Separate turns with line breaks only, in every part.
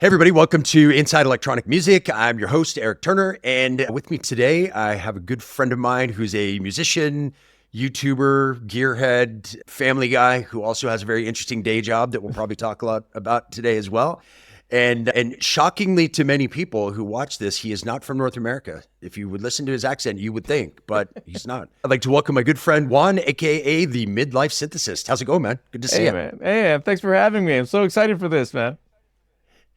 Hey everybody, welcome to Inside Electronic Music. I'm your host, Eric Turner, and with me today, I have a good friend of mine who's a musician, YouTuber, gearhead, family guy who also has a very interesting day job that we'll probably talk a lot about today as well. And shockingly to many people who watch this, he is not from North America. If you would listen to his accent, you would think, but he's not. I'd like to welcome my good friend Juan, aka the Midlife Synthesist. How's it going, man? Good to see you.
Man. Hey, thanks for having me. I'm so excited for this, man.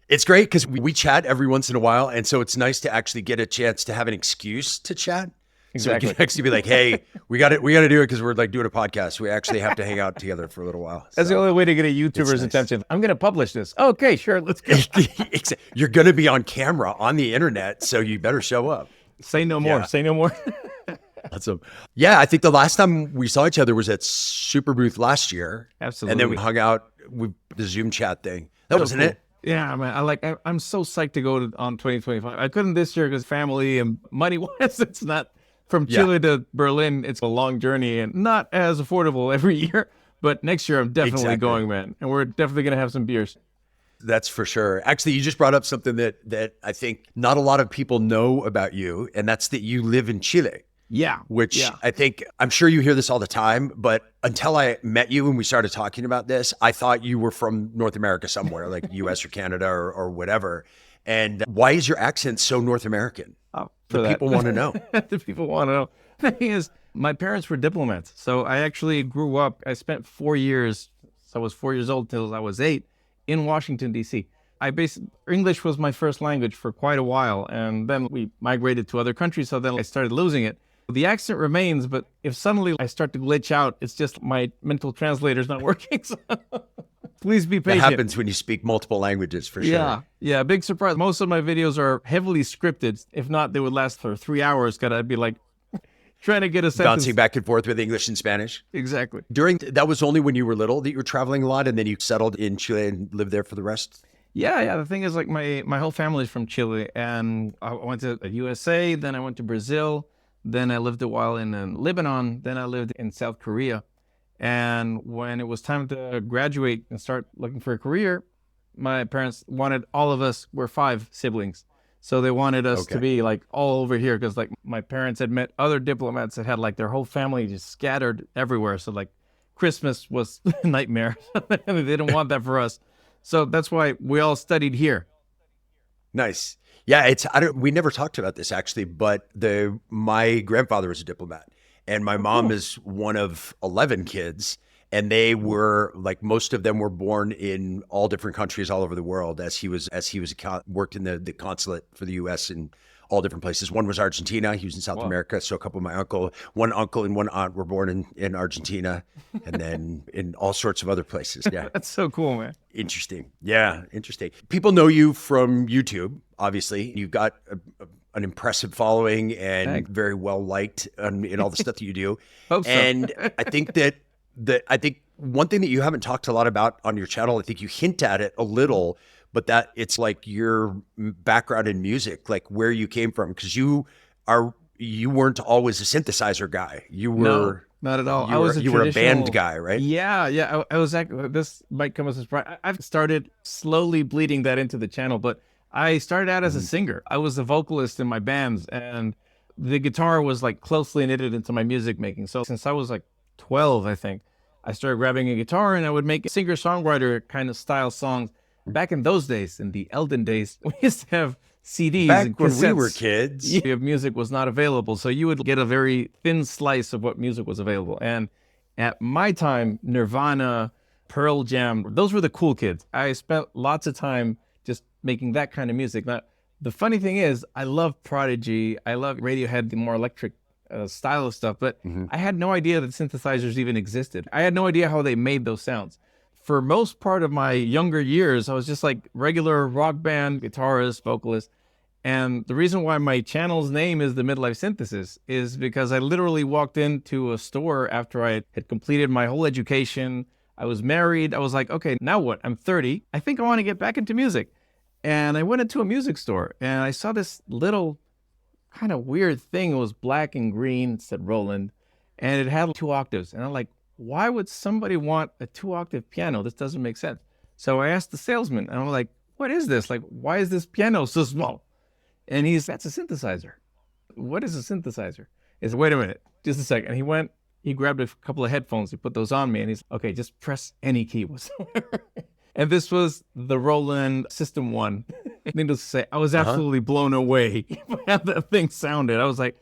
It's great because we chat every once in a while, and so it's nice to actually get a chance to have an excuse to chat.
Exactly.
So we can actually be like, "Hey, we got to do it because we're like doing a podcast. We actually have to hang out together for a little while."
That's the only way to get a YouTuber's attention. I'm going to publish this. Okay, sure, let's go.
You're going to be on camera on the internet, so you better show up.
Say no more.
Yeah.
Say no more.
Awesome. Yeah, I think the last time we saw each other was at Superbooth last year.
Absolutely.
And then we hung out with the Zoom chat thing. That wasn't
cool.
it.
Yeah, man. I'm so psyched to go on 2025. I couldn't this year because family and money wise, it's not from Chile to Berlin. It's a long journey and not as affordable every year. But next year, I'm definitely going, man. And we're definitely going to have some beers.
That's for sure. Actually, you just brought up something that I think not a lot of people know about you, and that's that you live in Chile.
Yeah.
Which I think, I'm sure you hear this all the time, but until I met you and we started talking about this, I thought you were from North America somewhere, like US or Canada or whatever. And why is your accent so North American? People want to know.
The people want to know. The thing is, my parents were diplomats. So I actually grew up, I spent 4 years, so I was 4 years old till I was 8, in Washington, D.C. English was my first language for quite a while. And then we migrated to other countries. So then I started losing it. The accent remains, but if suddenly I start to glitch out, it's just my mental translator's not working. So please be patient.
That happens when you speak multiple languages, for sure.
Yeah, big surprise. Most of my videos are heavily scripted. If not, they would last for 3 hours. I'd be like trying to get a sentence.
Bouncing back and forth with English and Spanish.
Exactly.
That was only when you were little that you were traveling a lot, and then you settled in Chile and lived there for the rest?
Yeah. The thing is, like, my whole family is from Chile, and I went to the USA, then I went to Brazil. Then I lived a while in Lebanon. Then I lived in South Korea. And when it was time to graduate and start looking for a career, my parents wanted all of us, we're 5 siblings. So they wanted us to be like all over here because like my parents had met other diplomats that had like their whole family just scattered everywhere. So like Christmas was a nightmare. They didn't want that for us. So that's why we all studied here.
Nice. Yeah, we never talked about this actually, but my grandfather was a diplomat and my mom is one of 11 kids, and they were like, most of them were born in all different countries all over the world as he worked in the consulate for the US in all different places. One was Argentina. He was in South America. So a couple of one uncle and one aunt were born in Argentina, and then in all sorts of other places. Yeah.
That's so cool, man.
Interesting. Yeah. Interesting. People know you from YouTube, obviously. You've got an impressive following and very well liked in all the stuff that you do.
Hope so.
And I think I think one thing that you haven't talked a lot about on your channel, I think you hint at it a little, but that it's like your background in music, like where you came from, because you weren't always a synthesizer guy. You were
no, not at all.
You were a band guy, right?
Yeah. I was actually, this might come as a surprise. I've started slowly bleeding that into the channel, but I started out as a singer. I was a vocalist in my bands, and the guitar was like closely knitted into my music making. So since I was like 12, I think, I started grabbing a guitar and I would make singer-songwriter kind of style songs. Back in those days, in the Elden days, we used to have CDs and cassettes.
When we were kids.
Music was not available, so you would get a very thin slice of what music was available. And at my time, Nirvana, Pearl Jam, those were the cool kids. I spent lots of time just making that kind of music. Now, the funny thing is, I love Prodigy, I love Radiohead, the more electric style of stuff, but I had no idea that synthesizers even existed. I had no idea how they made those sounds. For most part of my younger years, I was just like regular rock band, guitarist, vocalist. And the reason why my channel's name is the Midlife Synthesist is because I literally walked into a store after I had completed my whole education. I was married. I was like, okay, now what? I'm 30. I think I want to get back into music. And I went into a music store and I saw this little kind of weird thing. It was black and green. It said Roland. And it had 2 octaves. And I'm like, why would somebody want a 2-octave piano? This doesn't make sense. So I asked the salesman, and I'm like, what is this? Like, why is this piano so small? And that's a synthesizer. What is a synthesizer? He said, wait a minute, just a second. And he grabbed a couple of headphones, he put those on me, and he's, okay, just press any key whatsoever. And this was the Roland System 1. Needless to say, I was absolutely blown away by how that thing sounded. I was like,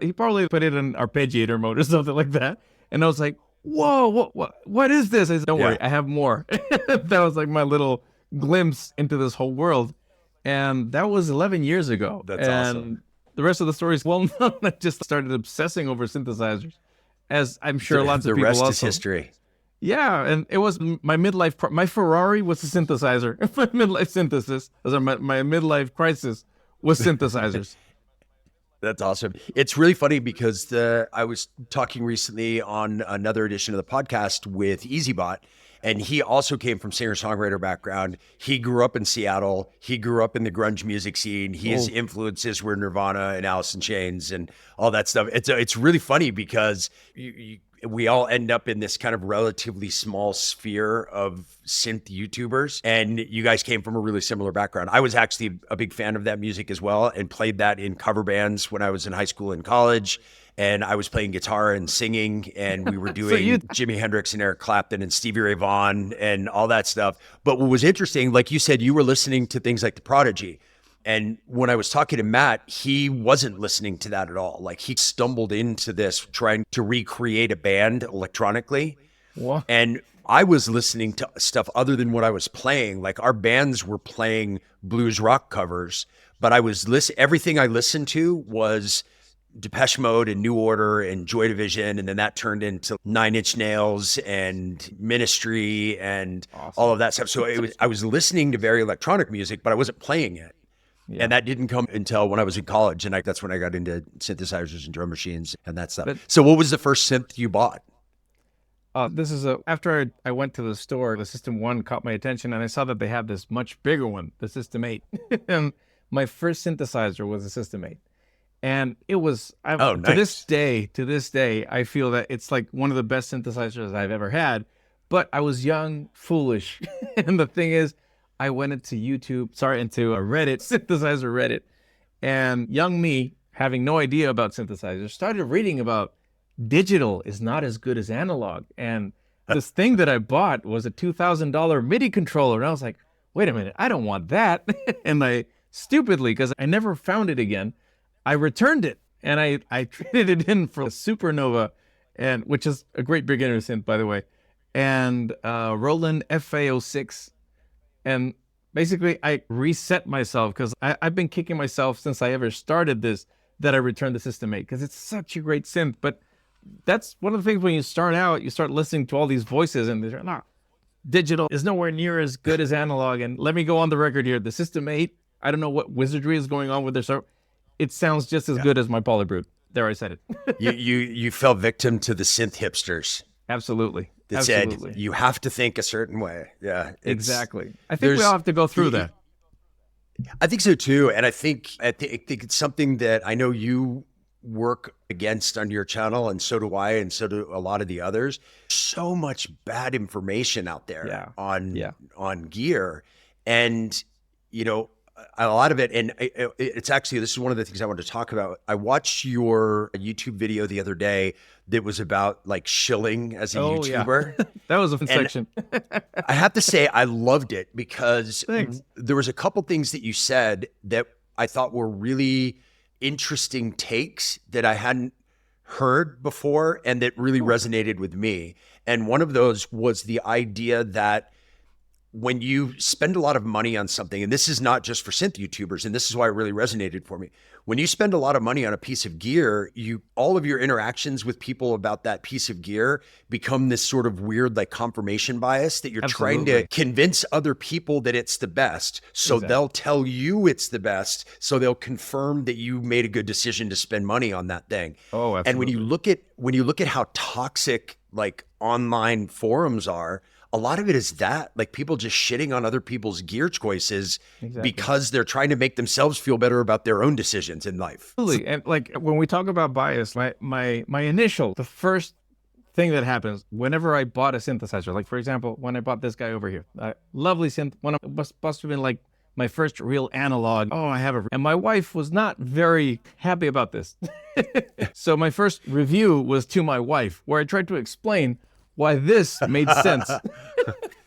he probably put it in arpeggiator mode or something like that. And I was like, whoa, what is this? I said, don't worry, I have more. That was like my little glimpse into this whole world. And that was 11 years ago.
That's awesome.
The rest of the story is well known. I just started obsessing over synthesizers, as I'm sure lots of people also.
The rest is history.
Yeah, and it was my midlife. My Ferrari was a synthesizer. My midlife synthesis, my midlife crisis, was synthesizers.
That's awesome. It's really funny because I was talking recently on another edition of the podcast with EasyBot, and he also came from singer-songwriter background. He grew up in Seattle. He grew up in the grunge music scene. His influences were Nirvana and Alice in Chains and all that stuff. It's really funny because we all end up in this kind of relatively small sphere of synth YouTubers. And you guys came from a really similar background. I was actually a big fan of that music as well and played that in cover bands when I was in high school and college. And I was playing guitar and singing, and we were doing Jimi Hendrix and Eric Clapton and Stevie Ray Vaughan and all that stuff. But what was interesting, like you said, you were listening to things like The Prodigy. And when I was talking to Matt, he wasn't listening to that at all. Like, he stumbled into this trying to recreate a band electronically.
What?
And I was listening to stuff other than what I was playing. Like, our bands were playing blues rock covers, but everything I listened to was Depeche Mode and New Order and Joy Division, and then that turned into Nine Inch Nails and Ministry and all of that stuff. So I was listening to very electronic music, but I wasn't playing it. Yeah. And that didn't come until when I was in college, and that's when I got into synthesizers and drum machines and that stuff. So what was the first synth you bought?
After I went to the store, the System 1 caught my attention, and I saw that they had this much bigger one, the System 8. And my first synthesizer was a System 8. And it was,
nice.
To this day, I feel that it's like one of the best synthesizers I've ever had. But I was young, foolish. And the thing is, I went into into a Reddit, synthesizer Reddit. And young me, having no idea about synthesizers, started reading about digital is not as good as analog. And this thing that I bought was a $2,000 MIDI controller. And I was like, wait a minute, I don't want that. And I stupidly, because I never found it again, I returned it, and I traded it in for a Supernova, which is a great beginner synth, by the way, and Roland FA06. And basically, I reset myself because I've been kicking myself since I ever started this, that I returned the System 8, because it's such a great synth. But that's one of the things when you start out, you start listening to all these voices, and they're like, digital is nowhere near as good as analog. And let me go on the record here. The System 8, I don't know what wizardry is going on with their it sounds just as good as my Polybrute. There, I said it.
you fell victim to the synth hipsters.
Absolutely.
That said, you have to think a certain way. Yeah,
exactly. I think we all have to go through that.
I think so too, and I think it's something that I know you work against on your channel, and so do I, and so do a lot of the others. So much bad information out there on gear, and a lot of it, and it's actually, this is one of the things I wanted to talk about. I watched your YouTube video the other day that was about like shilling as a YouTuber.
Yeah. That was a fun section.
I have to say, I loved it because there was a couple things that you said that I thought were really interesting takes that I hadn't heard before and that really resonated with me. And one of those was the idea that when you spend a lot of money on something, and this is not just for synth YouTubers, and this is why it really resonated for me. When you spend a lot of money on a piece of gear, all of your interactions with people about that piece of gear become this sort of weird like confirmation bias that you're trying to convince other people that it's the best. So they'll tell you it's the best. So they'll confirm that you made a good decision to spend money on that thing.
Oh, absolutely.
And when you look at how toxic like online forums are, a lot of it is that, like, people just shitting on other people's gear choices because they're trying to make themselves feel better about their own decisions in life.
Absolutely. And like when we talk about bias, my initial, the first thing that happens whenever I bought a synthesizer. Like, for example, when I bought this guy over here, lovely synth, one of must have been like my first real analog. Oh, I have a, and my wife was not very happy about this. So my first review was to my wife, where I tried to explain why this made sense.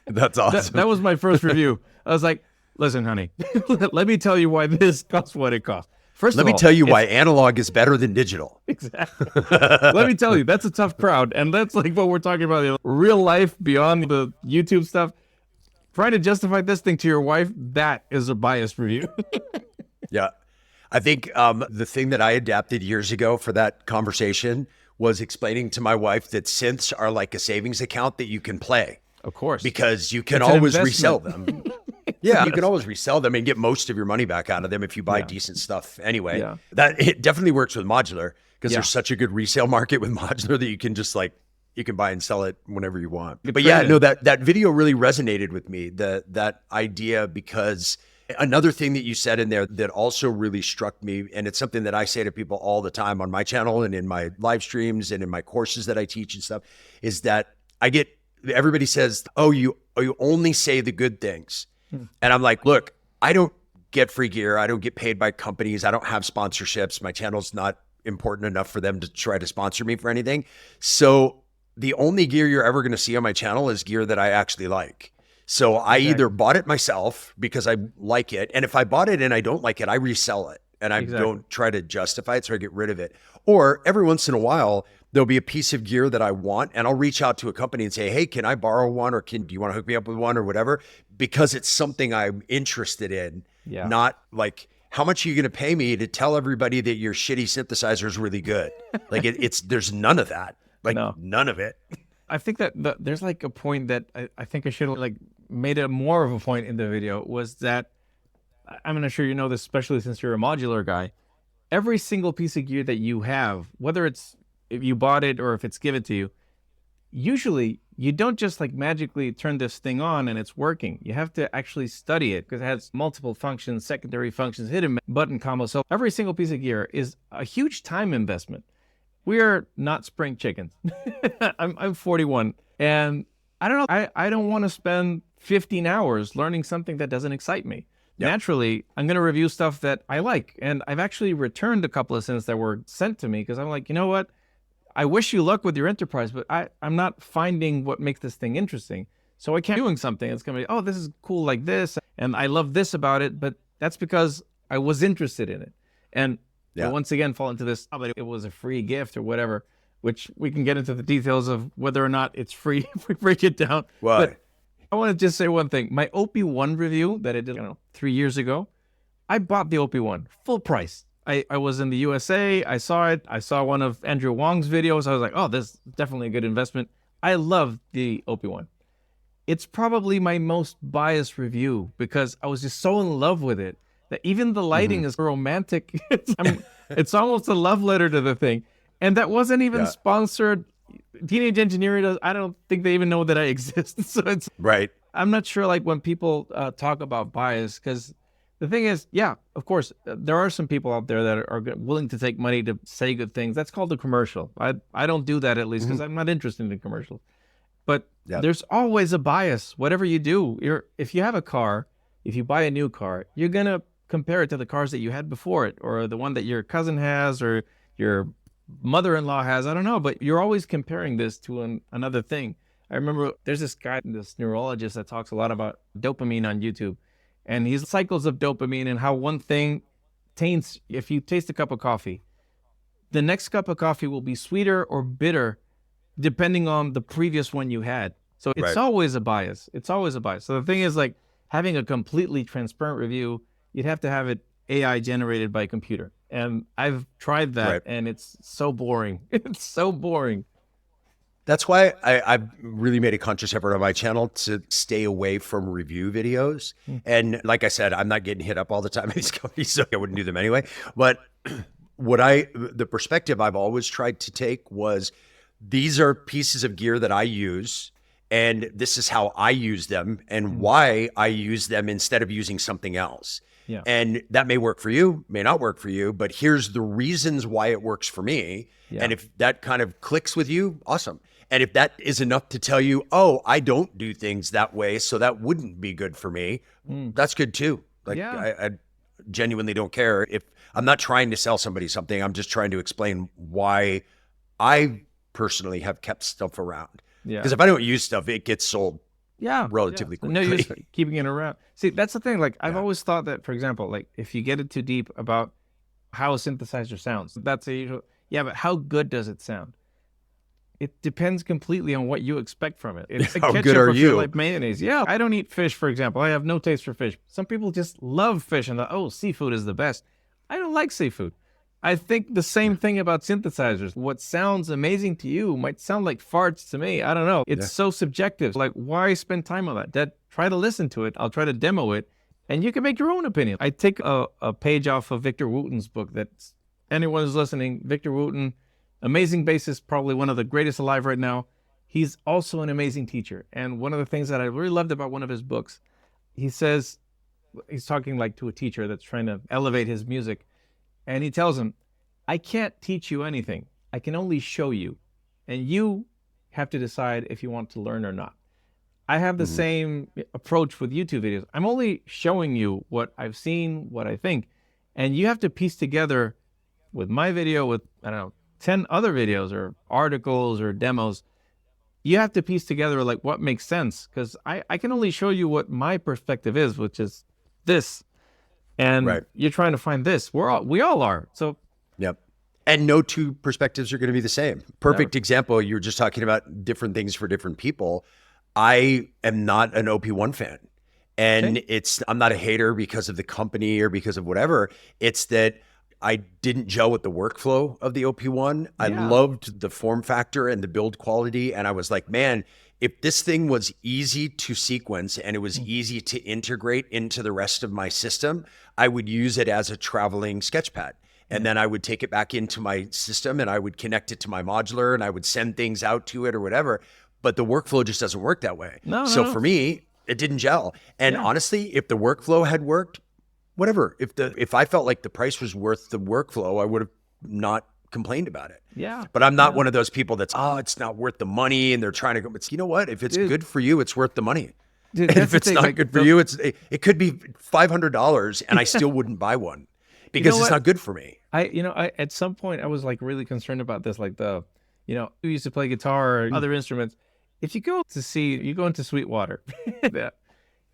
That's awesome.
That was my first review. I was like, listen, honey, let me tell you why this costs what it costs. First
Let
of
me
all,
tell you why analog is better than digital.
Exactly. Let me tell you, that's a tough crowd. And that's like what we're talking about, real life beyond the YouTube stuff. Trying to justify this thing to your wife, that is a biased review.
Yeah. I think the thing that I adapted years ago for that conversation was explaining to my wife that synths are like a savings account that you can play.
Of course.
Because you can
It's an
always
investment.
resell them. Yeah, you can always resell them and get most of your money back out of them if you buy decent stuff anyway.
Yeah.
That it definitely works with modular because
Yeah.
there's such a good resale market with modular that you can just like you can buy and sell it whenever you want.
You
But
trade
yeah,
it.
no, that video really resonated with me. That idea, because another thing that you said in there that also really struck me, and it's something that I say to people all the time on my channel and in my live streams and in my courses that I teach and stuff, is that everybody says, oh, you only say the good things. And I'm like, look, I don't get free gear. I don't get paid by companies. I don't have sponsorships. My channel's not important enough for them to try to sponsor me for anything. So the only gear you're ever going to see on my channel is gear that I actually like. So I either bought it myself because I like it. And if I bought it and I don't like it, I resell it. And I don't try to justify it, so I get rid of it. Or every once in a while, there'll be a piece of gear that I want, and I'll reach out to a company and say, hey, can I borrow one? Or do you want to hook me up with one or whatever? Because it's something I'm interested in, not like, how much are you going to pay me to tell everybody that your shitty synthesizer is really good? Like there's none of that. Like none of it.
I think that there's like a point that I think I should have like made it more of a point in the video, was that, I'm not sure you know this, especially since you're a modular guy, every single piece of gear that you have, whether it's if you bought it or if it's given to you, usually you don't just like magically turn this thing on and it's working. You have to actually study it because it has multiple functions, secondary functions, hidden button combos. So every single piece of gear is a huge time investment. We are not spring chickens. I'm 41 and I don't know. I don't want to spend 15 hours learning something that doesn't excite me. Yep. Naturally, I'm going to review stuff that I like. And I've actually returned a couple of synths that were sent to me because I'm like, you know what? I wish you luck with your enterprise, but I'm not finding what makes this thing interesting. So I can't be doing something. It's going to be, oh, this is cool like this. And I love this about it. But that's because I was interested in it. And I once again fall into this, oh, but it was a free gift or whatever, which we can get into the details of whether or not it's free if we break it down.
Why?
But I want to just say one thing. My OP1 review that I did 3 years ago, I bought the OP1 full price. I was in the USA. I saw it. I saw one of Andrew Wong's videos. I was like, oh, this is definitely a good investment. I love the OP1. It's probably my most biased review because I was just so in love with it that even the lighting is romantic. It's almost a love letter to the thing. And that wasn't even sponsored. Teenage Engineering, I don't think they even know that I exist. So it's
right.
I'm not sure like when people talk about bias, because the thing is, yeah, of course, there are some people out there that are willing to take money to say good things. That's called a commercial. I don't do that, at least, because I'm not interested in commercials. But there's always a bias. Whatever you do, if you have a car, if you buy a new car, you're going to compare it to the cars that you had before it, or the one that your cousin has, or your mother-in-law has. I don't know, but you're always comparing this to another thing. I remember there's this guy, this neurologist that talks a lot about dopamine on YouTube. And he's cycles of dopamine and how one thing taints, if you taste a cup of coffee, the next cup of coffee will be sweeter or bitter depending on the previous one you had. So it's always a bias. It's always a bias. So the thing is, like, having a completely transparent review, you'd have to have it AI generated by a computer. And I've tried that and it's so boring. It's so boring.
That's why I've really made a conscious effort on my channel to stay away from review videos. And like I said, I'm not getting hit up all the time by these companies, so I wouldn't do them anyway. But the perspective I've always tried to take was, these are pieces of gear that I use, and this is how I use them and why I use them instead of using something else. Yeah. And that may work for you, may not work for you, but here's the reasons why it works for me. Yeah. And if that kind of clicks with you, awesome. And if that is enough to tell you, oh, I don't do things that way, so that wouldn't be good for me, that's good too. Like, I genuinely don't care. If I'm not trying to sell somebody something, I'm just trying to explain why I personally have kept stuff around. Because if I don't use stuff, it gets sold relatively quickly.
No use keeping it around. See, that's the thing. Like, I've always thought that, for example, like if you get it too deep about how a synthesizer sounds, that's a usual, but how good does it sound? It depends completely on what you expect from it. It's like
how
ketchup
good are
or
you?
like mayonnaise. Yeah, I don't eat fish, for example. I have no taste for fish. Some people just love fish and seafood is the best. I don't like seafood. I think the same thing about synthesizers. What sounds amazing to you might sound like farts to me. I don't know. It's so subjective. Like, why spend time on that? Try to listen to it. I'll try to demo it, and you can make your own opinion. I take a page off of Victor Wooten's book. That anyone who's listening, Victor Wooten, amazing bassist, probably one of the greatest alive right now. He's also an amazing teacher. And one of the things that I really loved about one of his books, he says, he's talking like to a teacher that's trying to elevate his music. And he tells him, I can't teach you anything. I can only show you. And you have to decide if you want to learn or not. I have the same approach with YouTube videos. I'm only showing you what I've seen, what I think. And you have to piece together with my video, with, 10 other videos or articles or demos. You have to piece together like what makes sense. Because I can only show you what my perspective is, which is this. And you're trying to find this. We all are. So,
and no two perspectives are going to be the same. Perfect example. You were just talking about different things for different people. I am not an OP1 fan, and I'm not a hater because of the company or because of whatever. It's that I didn't gel with the workflow of the OP1. I loved the form factor and the build quality. And I was like, man, if this thing was easy to sequence and it was easy to integrate into the rest of my system, I would use it as a traveling sketchpad. And then I would take it back into my system and I would connect it to my modular and I would send things out to it or whatever. But the workflow just doesn't work that way. So for me, it didn't gel. And honestly, if the workflow had worked, whatever. If I felt like the price was worth the workflow, I would have not complained about it. But I'm not one of those people that's, it's not worth the money and they're trying to go. It's, you know what? If it's good for you, it's worth the money.
Dude,
and if it's not good for you, it could be $500 and I still wouldn't buy one because it's not good for me.
I at some point I was like really concerned about this, like who used to play guitar or other instruments. If you go into Sweetwater,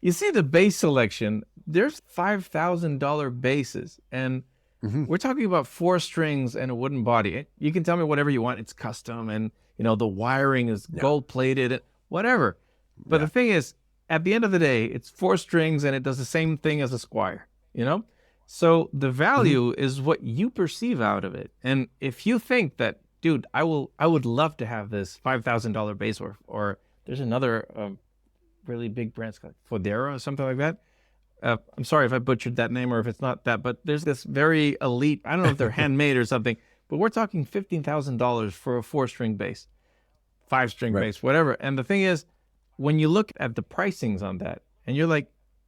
you see the bass selection. There's $5,000 basses, and we're talking about 4 strings and a wooden body. You can tell me whatever you want. It's custom, and the wiring is gold plated, whatever. But the thing is, at the end of the day, it's 4 strings, and it does the same thing as a Squire. So the value is what you perceive out of it. And if you think that, dude, I would love to have this $5,000 bass, or there's another really big brand called Fodera or something like that. I'm sorry if I butchered that name or if it's not that, but there's this very elite, I don't know if they're handmade or something, but we're talking $15,000 for a 4-string bass, 5-string bass, whatever. And the thing is, when you look at the pricings on that and you're like,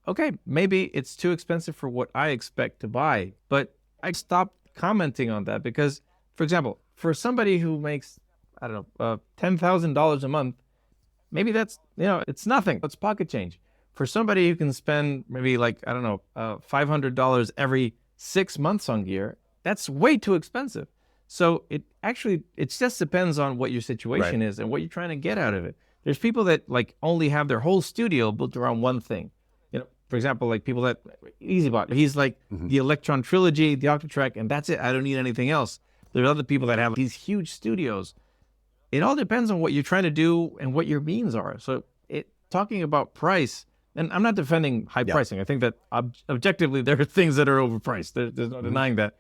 okay, maybe it's too expensive for what I expect to buy, but I stopped commenting on that because, for example, for somebody who makes, I don't know, $10,000 a month, maybe that's, it's nothing. It's pocket change. For somebody who can spend maybe like, I don't know, $500 every 6 months on gear, that's way too expensive. So it just depends on what your situation is and what you're trying to get out of it. There's people that like only have their whole studio built around one thing. For example, like people that EasyBot, he's like the Electron Trilogy, the Octatrack, and that's it. I don't need anything else. There's other people that have these huge studios. It all depends on what you're trying to do and what your means are. So talking about price, and I'm not defending high pricing. I think that objectively there are things that are overpriced. There's no denying that.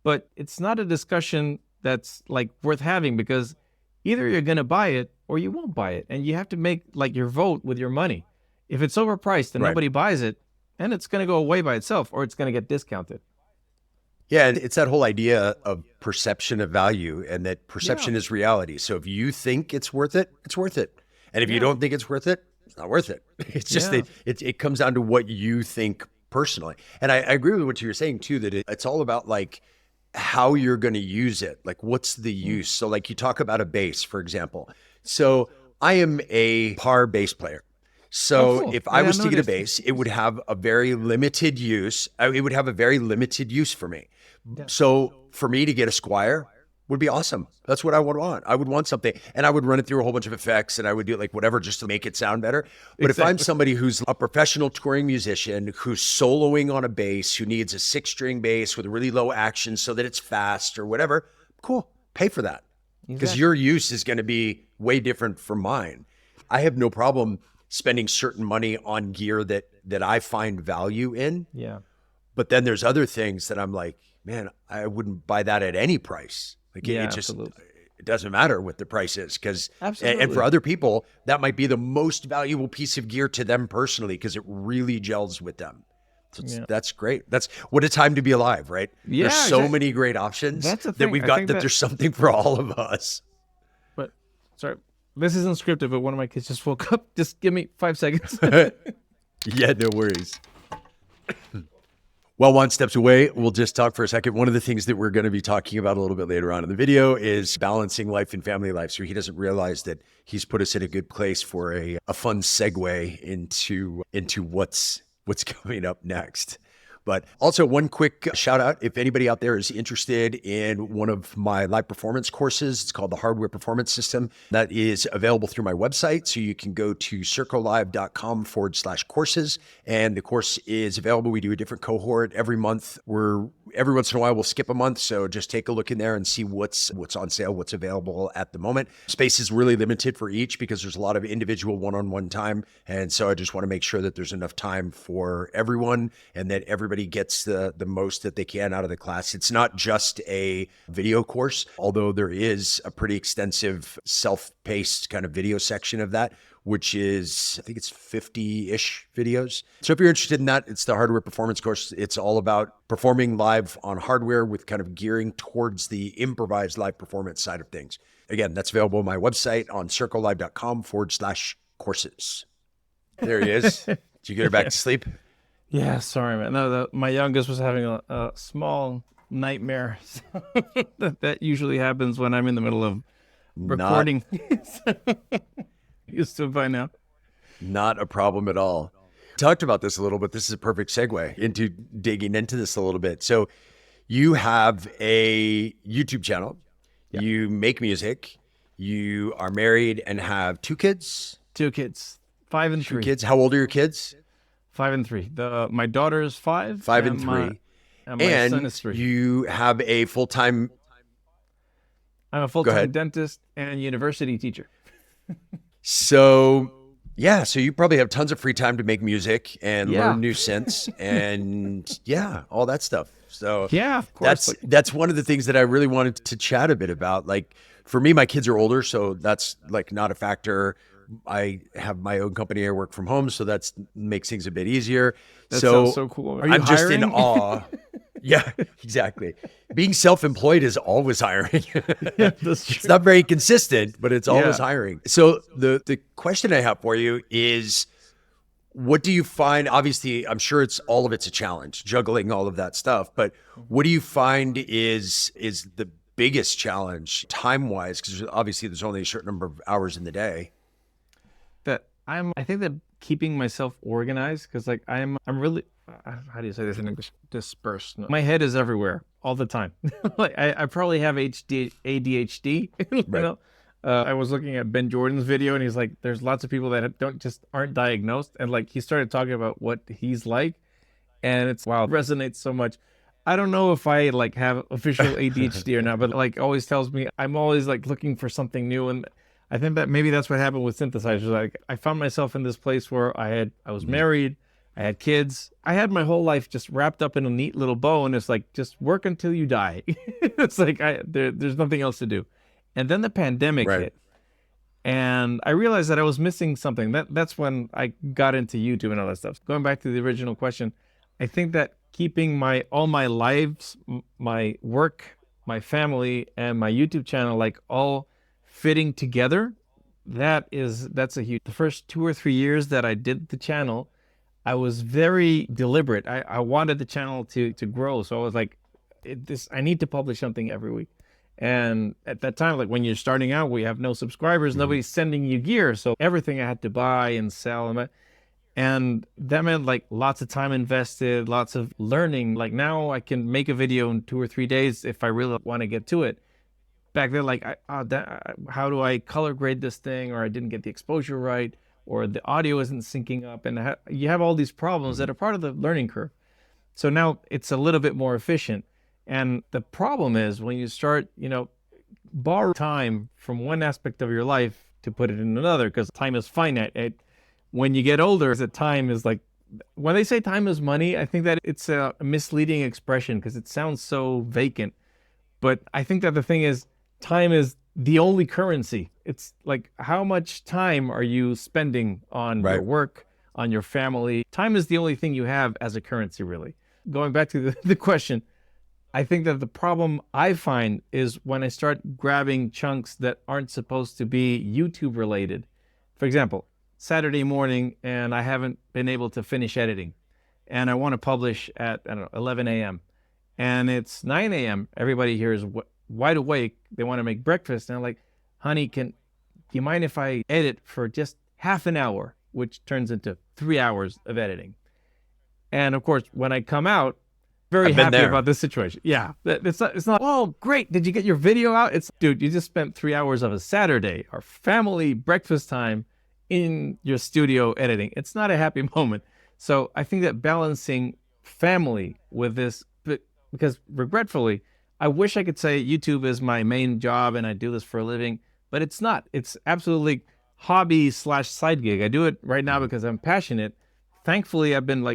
But it's not a discussion that's like worth having because either you're going to buy it or you won't buy it. And you have to make like your vote with your money. If it's overpriced and nobody buys it, then it's going to go away by itself or it's going to get discounted.
Yeah, and it's that whole idea of perception of value and that perception is reality. So if you think it's worth it, it's worth it. And if you don't think it's worth it, it's not worth it. It's just that it comes down to what you think personally. And I agree with what you were saying too, that it's all about like how you're going to use it. Like what's the use? So like you talk about a bass, for example. So I am a par bass player. So
cool.
if I was to get a
noticed.
bass, it would have a very limited use. It would have a very limited use for me. So for me to get a Squire would be awesome. That's what I would want. I would want something, and I would run it through a whole bunch of effects, and I would do like whatever just to make it sound better. But if I'm somebody who's a professional touring musician who's soloing on a bass, who needs a 6-string bass with a really low action so that it's fast or whatever, cool, pay for that. Because your use is going to be way different from mine. I have no problem spending certain money on gear that I find value in.
Yeah.
But then there's other things that I'm like, man, I wouldn't buy that at any price. Like it just, it doesn't matter what the price is. Because, and for other people, that might be the most valuable piece of gear to them personally, because it really gels with them. So that's great. That's what a time to be alive, right?
Yeah,
there's so many great options that we've got, that there's something for all of us.
But sorry, this isn't scripted, but one of my kids just woke up. Just give me 5 seconds.
Yeah, no worries. While Juan steps away, we'll just talk for a second. One of the things that we're going to be talking about a little bit later on in the video is balancing life and family life. So he doesn't realize that he's put us in a good place for a fun segue into what's coming up next. But also one quick shout out, if anybody out there is interested in one of my live performance courses, it's called the Hardware Performance System. That is available through my website. So you can go to surcolive.com/courses, and the course is available. We do a different cohort every month. Every once in a while we'll skip a month. So just take a look in there and see what's on sale, what's available at the moment. Space is really limited for each because there's a lot of individual one-on-one time. And so I just want to make sure that there's enough time for everyone and that everybody gets the most that they can out of the class. It's not just a video course, although there is a pretty extensive self-paced kind of video section of that, which is, I think it's 50-ish videos. So if you're interested in that, it's the Hardware Performance course. It's all about performing live on hardware with kind of gearing towards the improvised live performance side of things. Again, that's available on my website on surcolive.com/courses. There he is. Did you get her back to sleep?
Yeah, sorry, man. No, my youngest was having a small nightmare. that usually happens when I'm in the middle of recording. Used to it by now.
Not a problem at all. Talked about this a little bit. This is a perfect segue into digging into this a little bit. So you have a YouTube channel. Yeah. You make music. You are married and have 2 kids.
2 kids, 5 and 3.
2 kids. How old are your kids?
5 and 3. My daughter is 5.
5 and 3.
And my son is 3.
You have a full-time...
I'm a full-time dentist and university teacher.
So, yeah, so you probably have tons of free time to make music and learn new synths and all that stuff. So
yeah, of course.
That's one of the things that I really wanted to chat a bit about. Like for me, my kids are older, so that's like not a factor. I have my own company. I work from home, so that makes things a bit easier.
That sounds so cool. Are you
I'm
hiring?
just in awe. Yeah, exactly. Being self-employed is always hiring.
Yeah, that's true.
It's not very consistent, but it's always hiring. So the question I have for you is, what do you find? Obviously, I'm sure all of it's a challenge, juggling all of that stuff. But what do you find is the biggest challenge time-wise? Because obviously there's only a certain number of hours in the day.
I think that keeping myself organized, because like I'm really, how do you say this in English? Dispersed. No. My head is everywhere all the time. Like I probably have ADHD. You know? I was looking at Ben Jordan's video, and he's like, there's lots of people that aren't diagnosed, and like he started talking about what he's like, and it resonates so much. I don't know if I like have official ADHD or not, but like always tells me I'm always like looking for something new, and I think that maybe that's what happened with synthesizers. Like I found myself in this place where I was married, I had kids, I had my whole life just wrapped up in a neat little bow, and it's like just work until you die. It's like there's nothing else to do. And then the pandemic hit, and I realized that I was missing something. That's when I got into YouTube and all that stuff. Going back to the original question, I think that keeping all my lives, my work, my family, and my YouTube channel like all fitting together, that's a huge. The first 2 or 3 years that I did the channel, I was very deliberate. I wanted the channel to grow, so I was like, I need to publish something every week. And at that time, like when you're starting out, we have no subscribers, nobody's sending you gear. So everything I had to buy and sell. And that meant like lots of time invested, lots of learning. Like now I can make a video in 2 or 3 days if I really want to get to it. Back then, like, how do I color grade this thing? Or I didn't get the exposure right, or the audio isn't syncing up. And you have all these problems that are part of the learning curve. So now it's a little bit more efficient. And the problem is when you start, borrow time from one aspect of your life to put it in another, because time is finite. When you get older, the time is like, when they say time is money, I think that it's a misleading expression because it sounds so vacant. But I think that the thing is, time is the only currency. It's like, how much time are you spending on your work, on your family? Time is the only thing you have as a currency, really. Going back to the question, I think that the problem I find is when I start grabbing chunks that aren't supposed to be YouTube related. For example, Saturday morning and I haven't been able to finish editing and I want to publish at, 11 a.m. and it's 9 a.m. Everybody here is wide awake. They want to make breakfast. And I'm like, honey, do you mind if I edit for just half an hour, which turns into 3 hours of editing? And of course, when I come out, very happy about this situation. Yeah, it's not, oh, great. Did you get your video out? It's, dude, you just spent 3 hours of a Saturday, our family breakfast time, in your studio editing. It's not a happy moment. So I think that balancing family with this, because regretfully, I wish I could say YouTube is my main job and I do this for a living, but it's not. It's absolutely hobby/side gig. I do it right now because I'm passionate. Thankfully, I've been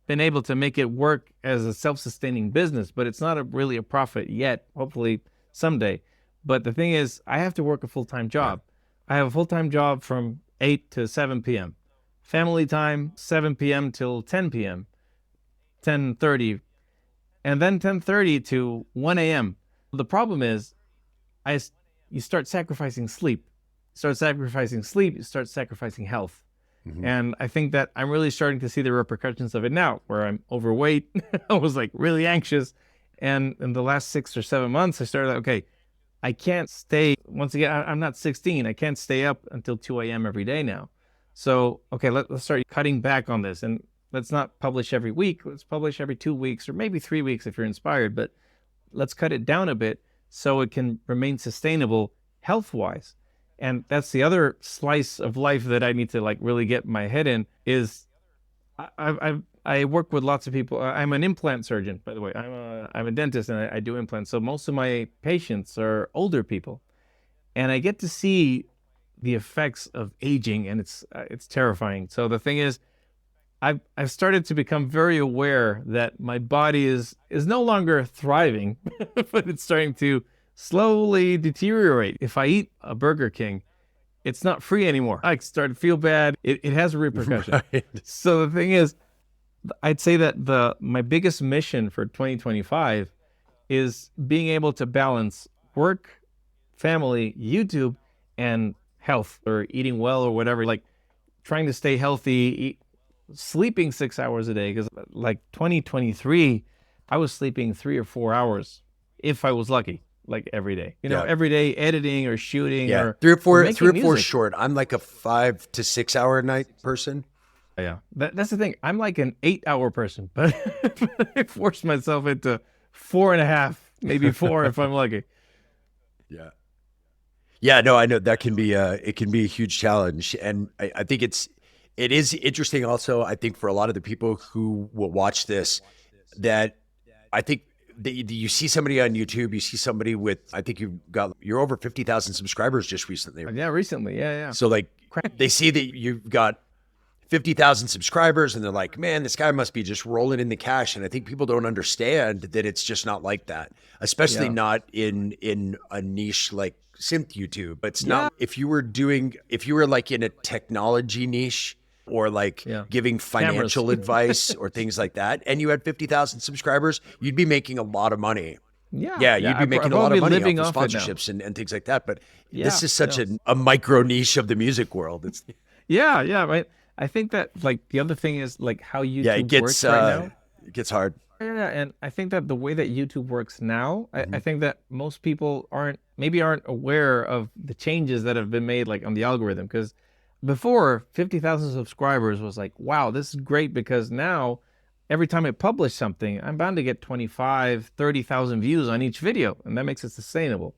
able to make it work as a self-sustaining business, but it's not really a profit yet, hopefully someday. But the thing is, I have to work a full-time job. I have a full-time job from 8 to 7 p.m. Family time, 7 p.m. till 10 p.m., 10:30, and then 10:30 to 1 a.m. The problem is, you start sacrificing sleep. You start sacrificing health. And I think that I'm really starting to see the repercussions of it now, where I'm overweight. I was like really anxious. And in the last 6 or 7 months, I started, okay, I can't stay, once again, I'm not 16. I can't stay up until 2 a.m. every day now. So, okay, let's start cutting back on this. And let's not publish every week. Let's publish every 2 weeks or maybe 3 weeks if you're inspired. But let's cut it down a bit so it can remain sustainable health-wise. And that's the other slice of life that I need to really get my head in is I work with lots of people. I'm an implant surgeon, by the way. I'm a dentist and I do implants. So most of my patients are older people. And I get to see the effects of aging and it's terrifying. So the thing is, I've started to become very aware that my body is no longer thriving, but it's starting to slowly deteriorate. If I eat a Burger King, it's not free anymore. I start to feel bad. It has a repercussion. Right. So the thing is, I'd say that my biggest mission for 2025 is being able to balance work, family, YouTube, and health or eating well or whatever, trying to stay healthy, sleeping 6 hours a day. Because 2023, I was sleeping 3 or 4 hours if I was lucky. Every day, every day editing or shooting or
3 or 4 short. I'm like a 5 to 6 hour a night person.
Yeah, that's the thing. I'm like an 8-hour person, but I forced myself into 4.5, maybe 4 if I'm lucky.
Yeah. No, I know that can be it can be a huge challenge, and I think it is interesting. Also, I think for a lot of the people who will watch this, that I think. You see somebody on YouTube, you see somebody with, I think you're over 50,000 subscribers just recently.
Yeah, recently. Yeah.
So they see that you've got 50,000 subscribers and they're like, man, this guy must be just rolling in the cash. And I think people don't understand that it's just not like that, especially not in a niche like synth YouTube. But it's not, if you were in a technology niche, or giving financial advice or things like that, and you had 50,000 subscribers, you'd be making a lot of money. You'd be making a lot of money off of sponsorships and things like that. But this is such a micro niche of the music world. It's
right. I think that the other thing is how YouTube works right now.
It gets hard.
Yeah, and I think that the way that YouTube works now, I think that most people aren't aware of the changes that have been made like on the algorithm. Because before 50,000 subscribers was like, wow, this is great, because now every time I publish something, I'm bound to get 25, 30,000 views on each video, and that makes it sustainable.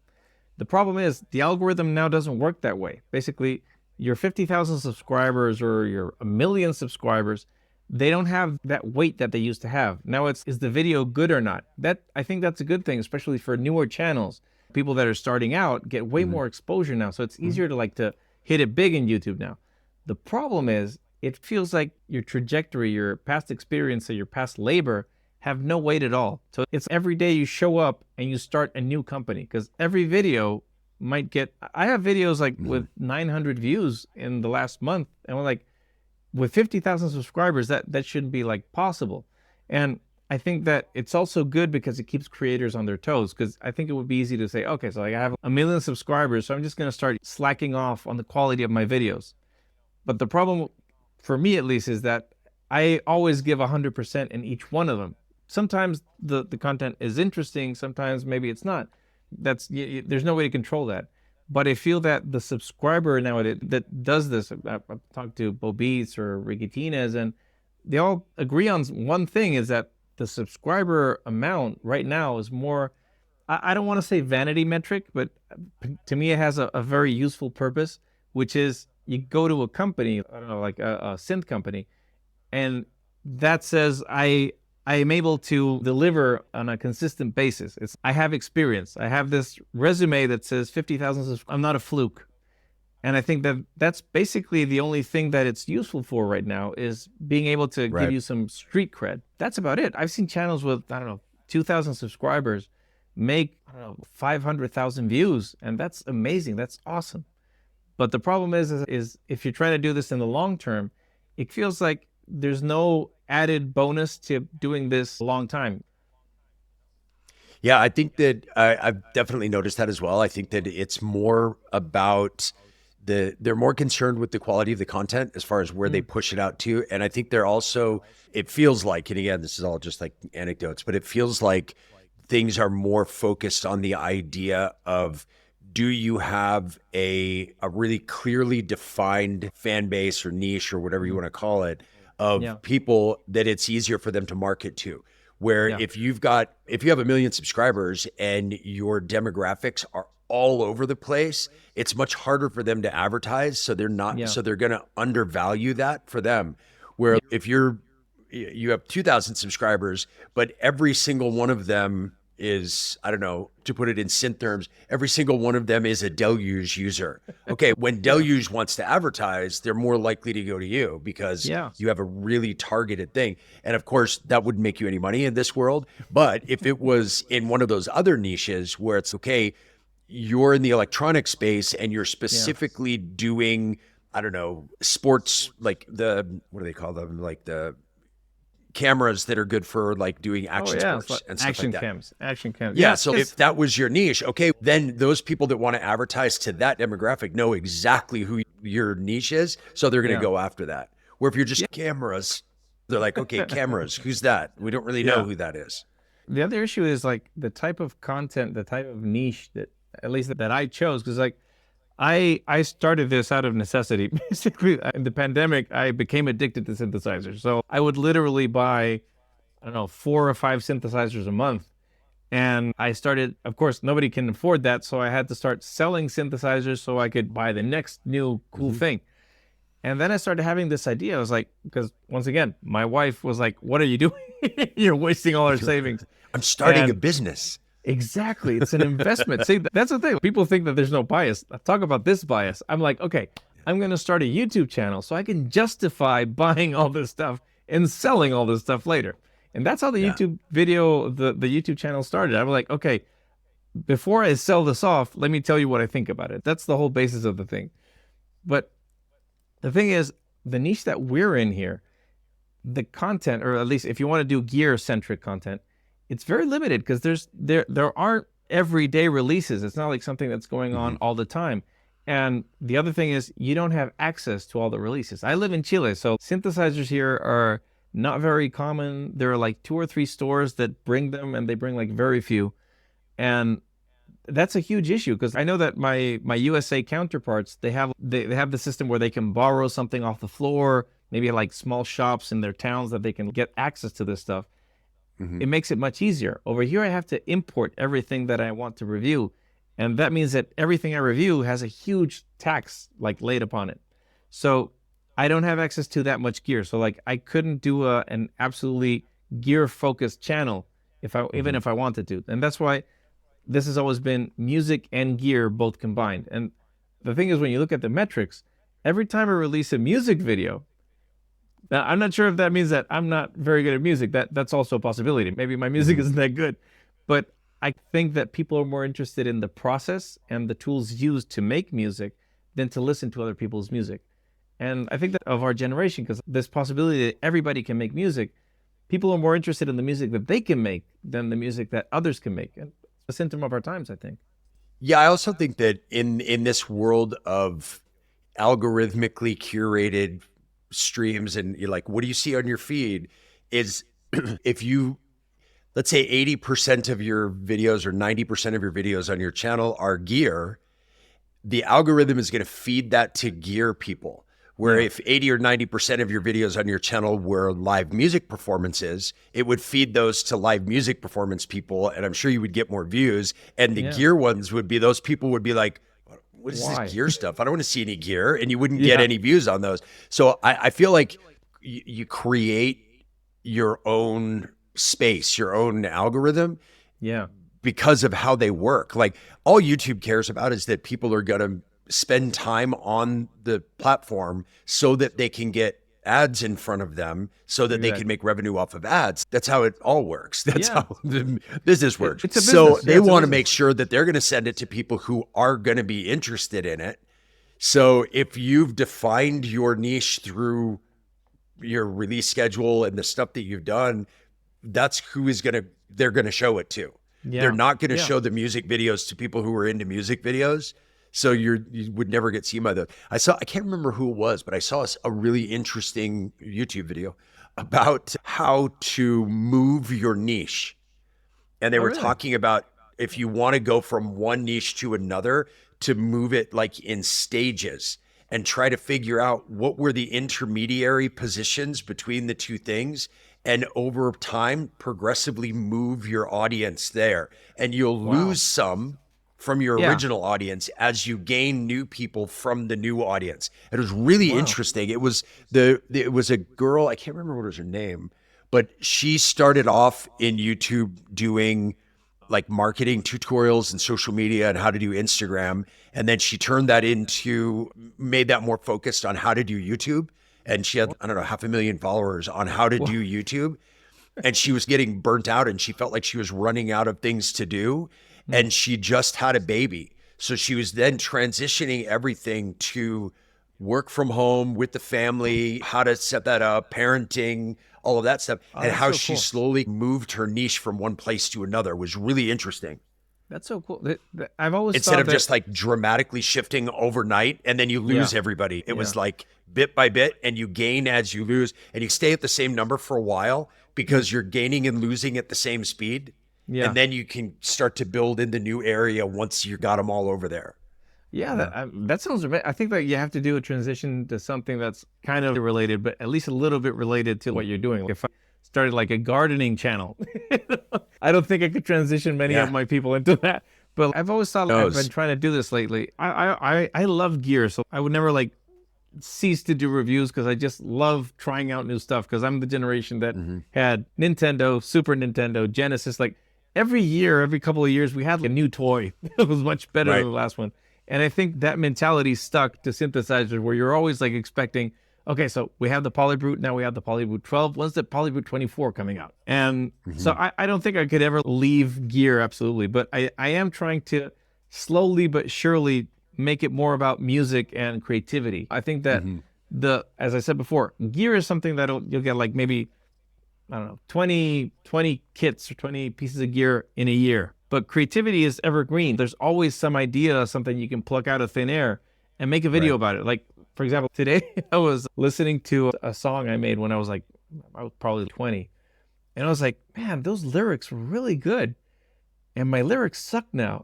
The problem is the algorithm now doesn't work that way. Basically, your 50,000 subscribers or your 1 million subscribers, they don't have that weight that they used to have. Now it's, is the video good or not? That, I think that's a good thing, especially for newer channels. People that are starting out get way more exposure now. So it's easier to hit it big in YouTube now. The problem is it feels like your trajectory, your past experience, or your past labor have no weight at all. So it's every day you show up and you start a new company, because every video might get, I have videos like with 900 views in the last month, and we're like, with 50,000 subscribers, that shouldn't be like possible. And I think that it's also good because it keeps creators on their toes, because I think it would be easy to say, okay, so like I have 1 million subscribers, so I'm just going to start slacking off on the quality of my videos. But the problem, for me at least, is that I always give 100% in each one of them. Sometimes the content is interesting, sometimes maybe it's not. There's no way to control that. But I feel that the subscriber nowadays that does this, I've talked to Bobis or Rigatines, and they all agree on one thing, is that the subscriber amount right now is more, I don't want to say vanity metric, but to me it has a very useful purpose, which is you go to a company, I don't know, like a synth company, and that says I am able to deliver on a consistent basis. I have experience. I have this resume that says 50,000. I'm not a fluke. And I think that that's basically the only thing that it's useful for right now, is being able to give you some street cred. That's about it. I've seen channels with, 2,000 subscribers make, 500,000 views. And that's amazing. That's awesome. But the problem is if you're trying to do this in the long term, it feels like there's no added bonus to doing this a long time.
Yeah, I think that I've definitely noticed that as well. I think that it's more about they're more concerned with the quality of the content as far as where they push it out to. And I think they're also, it feels like, and again, this is all just like anecdotes, but it feels like things are more focused on the idea of, do you have a really clearly defined fan base or niche or whatever you want to call it, of people that it's easier for them to market to? Where if you have 1 million subscribers and your demographics are all over the place, it's much harder for them to advertise. So they're not, so they're going to undervalue that for them. Where if you have 2,000 subscribers, but every single one of them is, I don't know, to put it in synth terms, every single one of them is a Deluge user. Okay, when Deluge wants to advertise, they're more likely to go to you because you have a really targeted thing. And of course, that wouldn't make you any money in this world. But if it was in one of those other niches where it's, okay, you're in the electronic space and you're specifically doing, I don't know, sports, like what do they call them? Like the cameras that are good for like doing action sports and stuff like that.
Action cams.
Yeah. So if that was your niche, okay, then those people that want to advertise to that demographic know exactly who your niche is. So they're going to go after that. Where if you're just cameras, they're like, okay, cameras, who's that? We don't really know who that is.
The other issue is like the type of content, the type of niche that, at least that I chose, because like I started this out of necessity. Basically, in the pandemic, I became addicted to synthesizers. So I would literally buy, 4 or 5 synthesizers a month. And I started, of course, nobody can afford that. So I had to start selling synthesizers so I could buy the next new cool thing. And then I started having this idea. I was like, because once again, my wife was like, what are you doing? You're wasting all our savings.
I'm starting a business.
Exactly. It's an investment. See, that's the thing. People think that there's no bias. I talk about this bias. I'm like, okay, I'm going to start a YouTube channel so I can justify buying all this stuff and selling all this stuff later. And that's how the YouTube video, the YouTube channel started. I was like, okay, before I sell this off, let me tell you what I think about it. That's the whole basis of the thing. But the thing is, the niche that we're in here, the content, or at least if you want to do gear-centric content, it's very limited because there aren't everyday releases. It's not like something that's going on all the time. And the other thing is you don't have access to all the releases. I live in Chile, so synthesizers here are not very common. There are like 2 or 3 stores that bring them, and they bring like very few. And that's a huge issue, because I know that my USA counterparts, they have the system where they can borrow something off the floor, maybe like small shops in their towns that they can get access to this stuff. It makes it much easier. Over here, I have to import everything that I want to review. And that means that everything I review has a huge tax like laid upon it. So I don't have access to that much gear. So like I couldn't do an absolutely gear focused channel even if I wanted to. And that's why this has always been music and gear both combined. And the thing is, when you look at the metrics, every time I release a music video, now, I'm not sure if that means that I'm not very good at music. That's also a possibility. Maybe my music isn't that good. But I think that people are more interested in the process and the tools used to make music than to listen to other people's music. And I think that of our generation, because this possibility that everybody can make music, people are more interested in the music that they can make than the music that others can make. And it's a symptom of our times, I think.
Yeah, I also think that in this world of algorithmically curated streams, and you're like, what do you see on your feed, is if you, let's say 80% of your videos or 90% of your videos on your channel are gear, the algorithm is going to feed that to gear people. Where if 80 or 90% of your videos on your channel were live music performances, it would feed those to live music performance people, and I'm sure you would get more views. And the gear ones would be, those people would be like, what is this gear stuff? I don't want to see any gear, and you wouldn't get any views on those. So I feel like you create your own space, your own algorithm, because of how they work. Like all YouTube cares about is that people are going to spend time on the platform so that they can get ads in front of them, so that they can make revenue off of ads. That's how it all works. That's how the business works.
It's a
so
business.
they want to make sure that they're going to send it to people who are going to be interested in it. So if you've defined your niche through your release schedule and the stuff that you've done, that's who they're going to show it to. They're not going to show the music videos to people who are into music videos. So you would never get seen by those. I can't remember who it was, but I saw a really interesting YouTube video about how to move your niche. And they were talking about, if you want to go from one niche to another, to move it like in stages and try to figure out what were the intermediary positions between the two things. And over time, progressively move your audience there. And you'll lose some from your original audience as you gain new people from the new audience. It was really interesting. It was a girl, I can't remember what was her name, but she started off in YouTube doing like marketing tutorials and social media and how to do Instagram. And then she turned that made that more focused on how to do YouTube. And she had, 500,000 followers on how to do YouTube. And she was getting burnt out, and she felt like she was running out of things to do. And she just had a baby. So she was then transitioning everything to work from home with the family, how to set that up, parenting, all of that stuff, and how she slowly moved her niche from one place to another was really interesting.
That's so cool. I've always
Instead of just like dramatically shifting overnight and then you lose everybody. It was like bit by bit, and you gain as you lose, and you stay at the same number for a while because you're gaining and losing at the same speed. Yeah. And then you can start to build in the new area once you got them all over there.
Yeah, that sounds amazing. I think that you have to do a transition to something that's kind of related, but at least a little bit related to what you're doing. If I started like a gardening channel, I don't think I could transition many of my people into that. But I've always thought, I've been trying to do this lately. I love gear, so I would never like cease to do reviews because I just love trying out new stuff, because I'm the generation that had Nintendo, Super Nintendo, Genesis, like every year, every couple of years, we had like a new toy that was much better than the last one. And I think that mentality stuck to synthesizers, where you're always like expecting, okay, so we have the Polybrute, now we have the Polybrute 12. When's the Polybrute 24 coming out? And so I don't think I could ever leave gear, absolutely. But I am trying to slowly but surely make it more about music and creativity. I think that as I said before, gear is something that you'll get like maybe, I don't know, 20 kits or 20 pieces of gear in a year. But creativity is evergreen. There's always some idea, something you can pluck out of thin air and make a video about it. Like, for example, today I was listening to a song I made when I was like I was probably 20. And I was like, man, those lyrics were really good. And my lyrics suck now.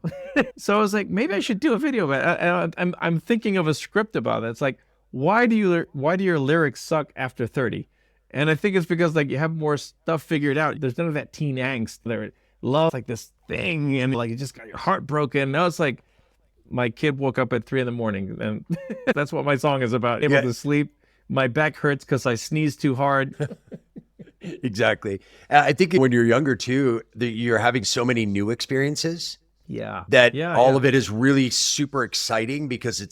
So I was like, maybe I should do a video about it. I'm thinking of a script about it. It's like, why do your lyrics suck after 30? And I think it's because like you have more stuff figured out. There's none of that teen angst there. Love like this thing, and like you just got your heart broken. Now it's like my kid woke up at 3 a.m, and that's what my song is about. Able to sleep. My back hurts because I sneezed too hard.
Exactly. I think when you're younger too, you're having so many new experiences.
Yeah.
That all of it is really super exciting because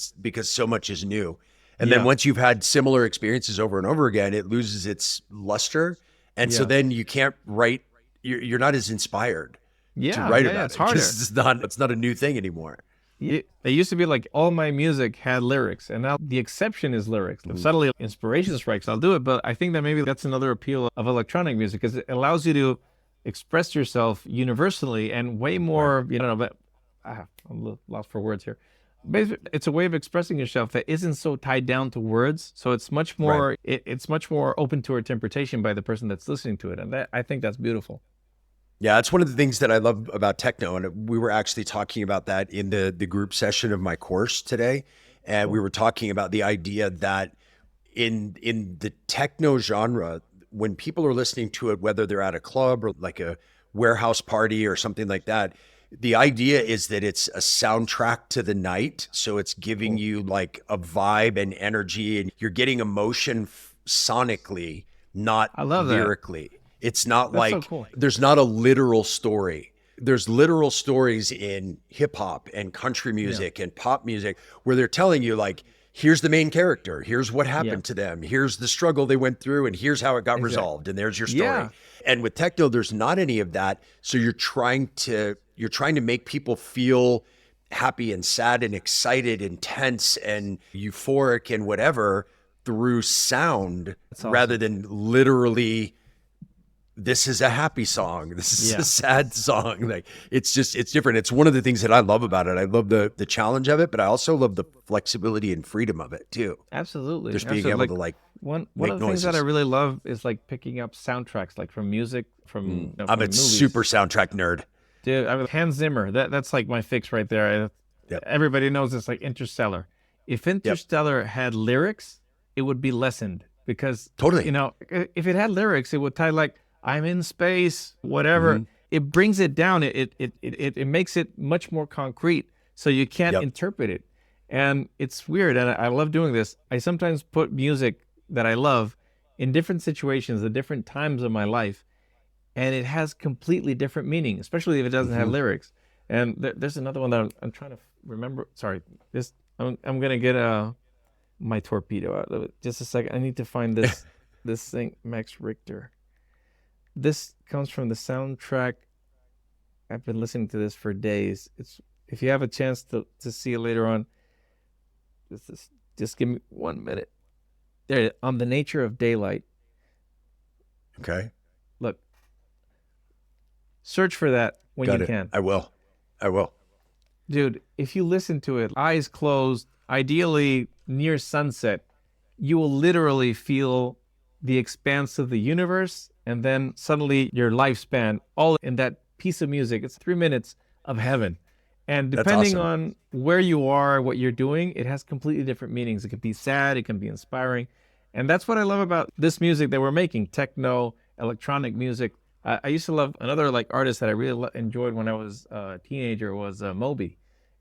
so much is new. And then once you've had similar experiences over and over again, it loses its luster. And so then you can't write, you're not as inspired to write about
it's
it.
harder.
It's not a new thing anymore.
It used to be like all my music had lyrics, and now the exception is lyrics. If suddenly inspiration strikes, I'll do it. But I think that maybe that's another appeal of electronic music, because it allows you to express yourself universally and way more, but I'm a little lost for words here. Basically, it's a way of expressing yourself that isn't so tied down to words. So it's much more, it's much more open to interpretation by the person that's listening to it. And I think that's beautiful.
Yeah, it's one of the things that I love about techno. And we were actually talking about that in the group session of my course today. And we were talking about the idea that in the techno genre, when people are listening to it, whether they're at a club or like a warehouse party or something like that, the idea is that it's a soundtrack to the night. So it's giving you like a vibe and energy, and you're getting emotion sonically, not lyrically. It's not like there's not a literal story. There's literal stories in hip hop and country music and pop music where they're telling you like, here's the main character, here's what happened to them, here's the struggle they went through, and here's how it got resolved, and there's your story. And with techno, there's not any of that. So you're trying to make people feel happy and sad and excited and tense and euphoric and whatever through sound, rather than literally, this is a happy song, this is a sad song. Like it's different. It's one of the things that I love about it. I love the challenge of it, but I also love the flexibility and freedom of it too.
Absolutely.
Just being able to like
one of the things that I really love is like picking up soundtracks, like from music, from
I'm a super soundtrack nerd.
Dude, I mean, Hans Zimmer, that's like my fix right there. Everybody knows it's like Interstellar. If Interstellar had lyrics, it would be lessened, because if it had lyrics, it would tie like, I'm in space, whatever. It brings it down. It makes it much more concrete, so you can't interpret it. And it's weird, and I love doing this. I sometimes put music that I love in different situations at different times of my life, and it has completely different meaning, especially if it doesn't have lyrics. And there's another one that I'm trying to remember. Sorry, I'm gonna get my torpedo out. Just a second. I need to find this thing. Max Richter. This comes from the soundtrack. I've been listening to this for days. If you have a chance to see it later on, just give me 1 minute. There, on the nature of daylight.
Okay.
Look. Search for that when you can.
I will.
Dude, if you listen to it, eyes closed, ideally near sunset, you will literally feel the expanse of the universe, and then suddenly your lifespan, all in that piece of music. It's 3 minutes of heaven. And depending on where you are, what you're doing, it has completely different meanings. It can be sad, it can be inspiring. And that's what I love about this music that we're making, techno, electronic music. I used to love another like artist that I really enjoyed when I was a teenager was Moby.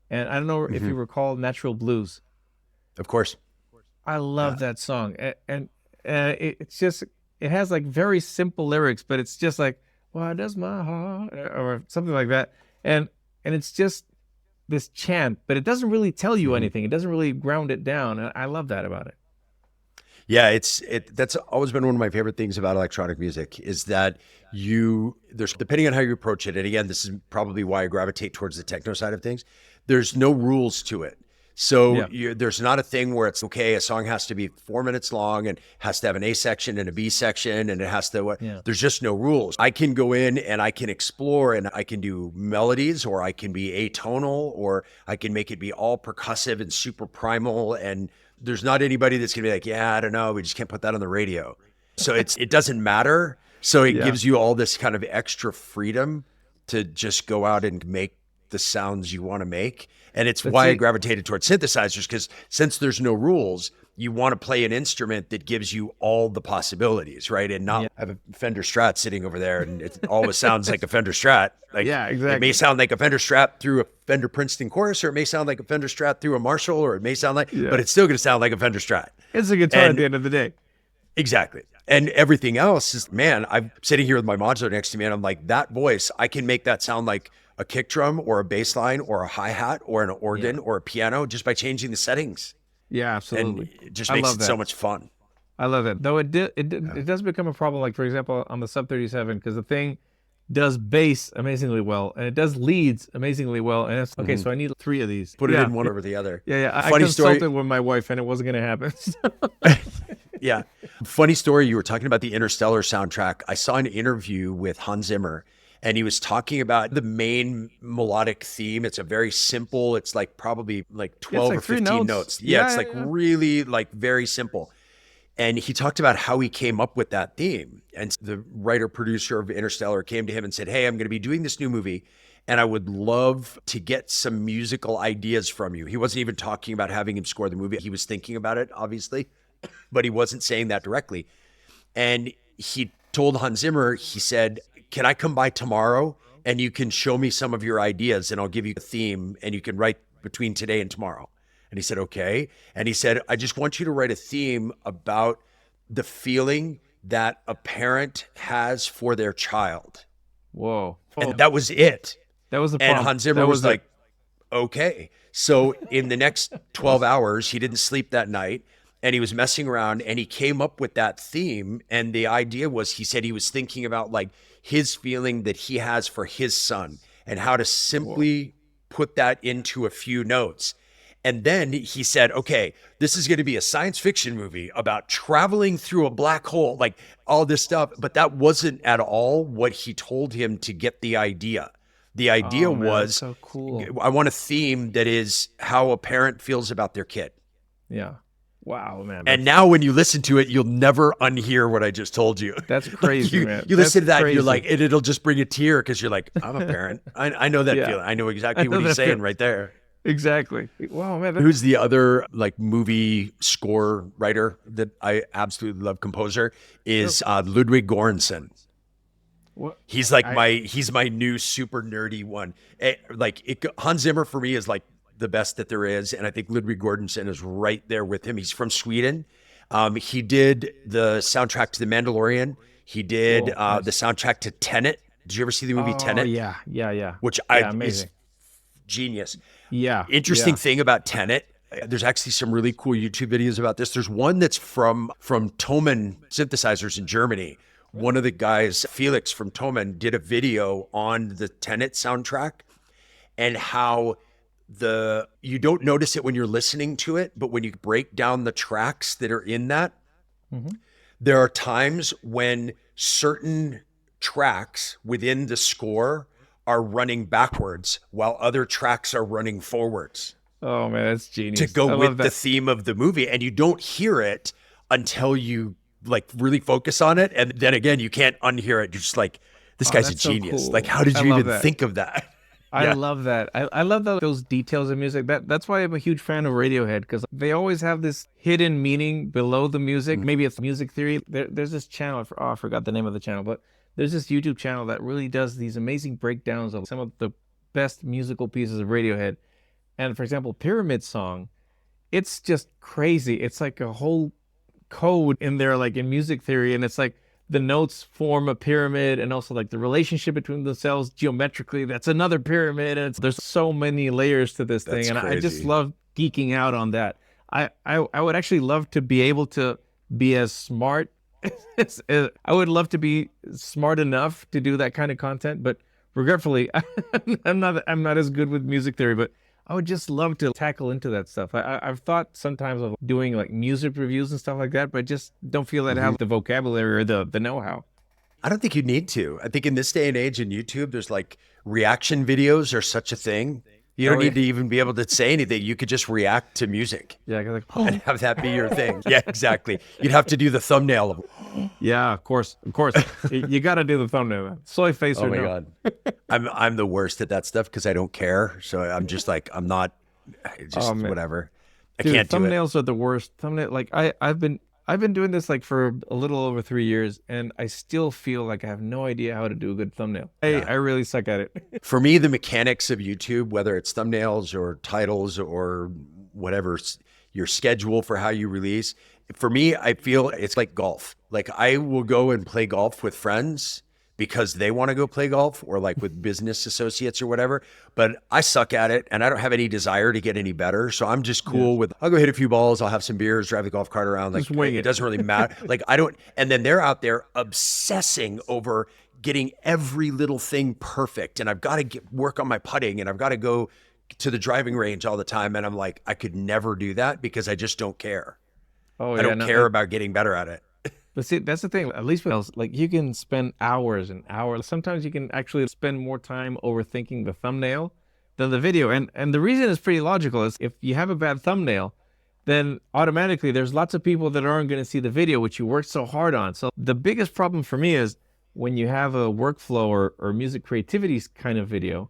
And I don't know if you recall Natural Blues.
Of course.
I love that song. And it's just, it has like very simple lyrics, but it's just like, why does my heart, or something like that. And it's just this chant, but it doesn't really tell you anything. It doesn't really ground it down. And I love that about it.
Yeah, that's always been one of my favorite things about electronic music is that there's, depending on how you approach it, and again, this is probably why I gravitate towards the techno side of things, there's no rules to it. So there's not a thing where it's, okay, a song has to be 4 minutes long and has to have an A section and a B section, and it has to, there's just no rules. I can go in and I can explore, and I can do melodies, or I can be atonal, or I can make it be all percussive and super primal. And there's not anybody that's going to be like, yeah, I don't know, we just can't put that on the radio. So it doesn't matter. So it
Yeah.
gives you all this kind of extra freedom to just go out and make the sounds you want to make. And it's
But
why I
see-
gravitated towards synthesizers, because since there's no rules, you want to play an instrument that gives you all the possibilities, right? And not have a Fender Strat sitting over there and it always sounds like a Fender Strat. Like,
Yeah,
It
exactly.
may sound like a Fender Strat through a Fender Princeton chorus, or it may sound like a Fender Strat through a Marshall, or it may sound like, but it's still going to sound like a Fender Strat.
It's a guitar
And-
at the end of the day.
Exactly. And everything else is, man, I'm sitting here with my modular next to me and I'm like, that voice, I can make that sound like a kick drum or a bass line or a hi-hat or an organ or a piano just by changing the settings.
Yeah, absolutely.
And it just
I
makes
love
it so
that.
much fun.
I love it. Though it does become a problem, like for example, on the Sub 37, because the thing does bass amazingly well and it does leads amazingly well. And it's okay, so I need 3 of these.
Put it in one over the other.
Yeah. I
Funny
consulted
story.
with my wife and it wasn't going to happen.
Yeah. Funny story. You were talking about the Interstellar soundtrack. I saw an interview with Hans Zimmer and he was talking about the main melodic theme. It's a very simple, it's like probably like 12
like
or
3
15
notes.
notes. Yeah, it's like
yeah.
really like very simple. And he talked about how he came up with that theme. And the writer producer of Interstellar came to him and said, hey, I'm going to be doing this new movie and I would love to get some musical ideas from you. He wasn't even talking about having him score the movie. He was thinking about it, obviously, but he wasn't saying that directly. And he told Hans Zimmer, he said, can I come by tomorrow and you can show me some of your ideas and I'll give you a theme and you can write between today and tomorrow. And he said, okay. And he said, I just want you to write a theme about the feeling that a parent has for their child.
Whoa.
And that was it.
That was the
And
problem.
Hans Zimmer
That
was
it.
like, okay. So in the next 12 hours, he didn't sleep that night and he was messing around and he came up with that theme. And the idea was, he said he was thinking about like his feeling that he has for his son and how to simply put that into a few notes. And then he said, okay, this is going to be a science fiction movie about traveling through a black hole, like all this stuff. But that wasn't at all what he told him to get the idea. The idea
Man,
was,
that's so cool.
I want a theme that is how a parent feels about their kid.
Yeah. Wow, man.
And now when you listen to it, you'll never unhear what I just told you.
That's crazy,
you,
man.
You listen to that
That's
and you're
crazy.
like, and it'll just bring a tear because you're like, I'm a parent. I know that
Yeah.
feeling. I know exactly
I know
what he's
that
saying
feeling.
right there.
Exactly. Wow, man.
Who's the other like movie score writer that I absolutely love, composer, is Ludwig Göransson.
What?
He's like he's my new super nerdy one. Hans Zimmer for me is like the best that there is. And I think Ludwig Göransson is right there with him. He's from Sweden. He did the soundtrack to The Mandalorian. He did the soundtrack to Tenet. Did you ever see the movie Tenet?
Yeah.
Which is
amazing.
genius.
Yeah.
Interesting thing about Tenet, there's actually some really cool YouTube videos about this. There's one that's from Thomann Synthesizers in Germany. One of the guys, Felix from Thomann, did a video on the Tenet soundtrack and how you don't notice it when you're listening to it, but when you break down the tracks that are in that, there are times when certain tracks within the score are running backwards while other tracks are running forwards
Oh man, that's genius.
to go
I
with
love
the
that.
theme of the movie. And you don't hear it until you like really focus on it. And then again, you can't unhear it. You're just like, this guy's a
that's so
genius.
cool.
Like, how did
I
you
love
even
that.
think of that?
I
Yeah.
love that. I love those details in music. That's why I'm a huge fan of Radiohead, because they always have this hidden meaning below the music. Maybe it's music theory. There's this channel. I forgot the name of the channel, but there's this YouTube channel that really does these amazing breakdowns of some of the best musical pieces of Radiohead. And for example, Pyramid Song, it's just crazy. It's like a whole code in there, like in music theory, and it's like the notes form a pyramid, and also like the relationship between themselves geometrically, that's another pyramid. And there's so many layers to this
That's
thing, and I just
crazy.
love geeking out on that. I would actually love to be able to be as smart I would love to be smart enough to do that kind of content, but regretfully I'm not as good with music theory, but I would just love to tackle into that stuff. I've thought sometimes of doing like music reviews and stuff like that, but I just don't feel that I have the vocabulary or the know-how.
I don't think you need to. I think in this day and age in YouTube, there's like reaction videos are such a thing. You don't need to even be able to say anything. You could just react to music.
Yeah, like,
and have that be your thing. Yeah, exactly. You'd have to do the thumbnail of
yeah, of course. You got to do the thumbnail, man. Soy face or no.
Oh my God. I'm the worst at that stuff because I don't care. So I'm just like, I'm not, just whatever.
Dude,
I can't do it.
thumbnails are the worst. Thumbnail, like I've been doing this like for a little over 3 years, and I still feel like I have no idea how to do a good thumbnail. I really suck at it.
For me, the mechanics of YouTube, whether it's thumbnails or titles or whatever, your schedule for how you release, for me, I feel it's like golf. Like I will go and play golf with friends because they want to go play golf, or like with business associates or whatever. But I suck at it and I don't have any desire to get any better. So I'm just cool with, I'll go hit a few balls, I'll have some beers, drive the golf cart around. Like it doesn't really matter. Like I don't, and then they're out there obsessing over getting every little thing perfect. And I've got to work on my putting, and I've got to go to the driving range all the time. And I'm like, I could never do that because I just don't care. I don't care about getting better at it.
But see, that's the thing. At least with else, like you can spend hours and hours. Sometimes you can actually spend more time overthinking the thumbnail than the video. And the reason is pretty logical. Is if you have a bad thumbnail, then automatically there's lots of people that aren't going to see the video, which you worked so hard on. So the biggest problem for me is when you have a workflow or music creativity kind of video,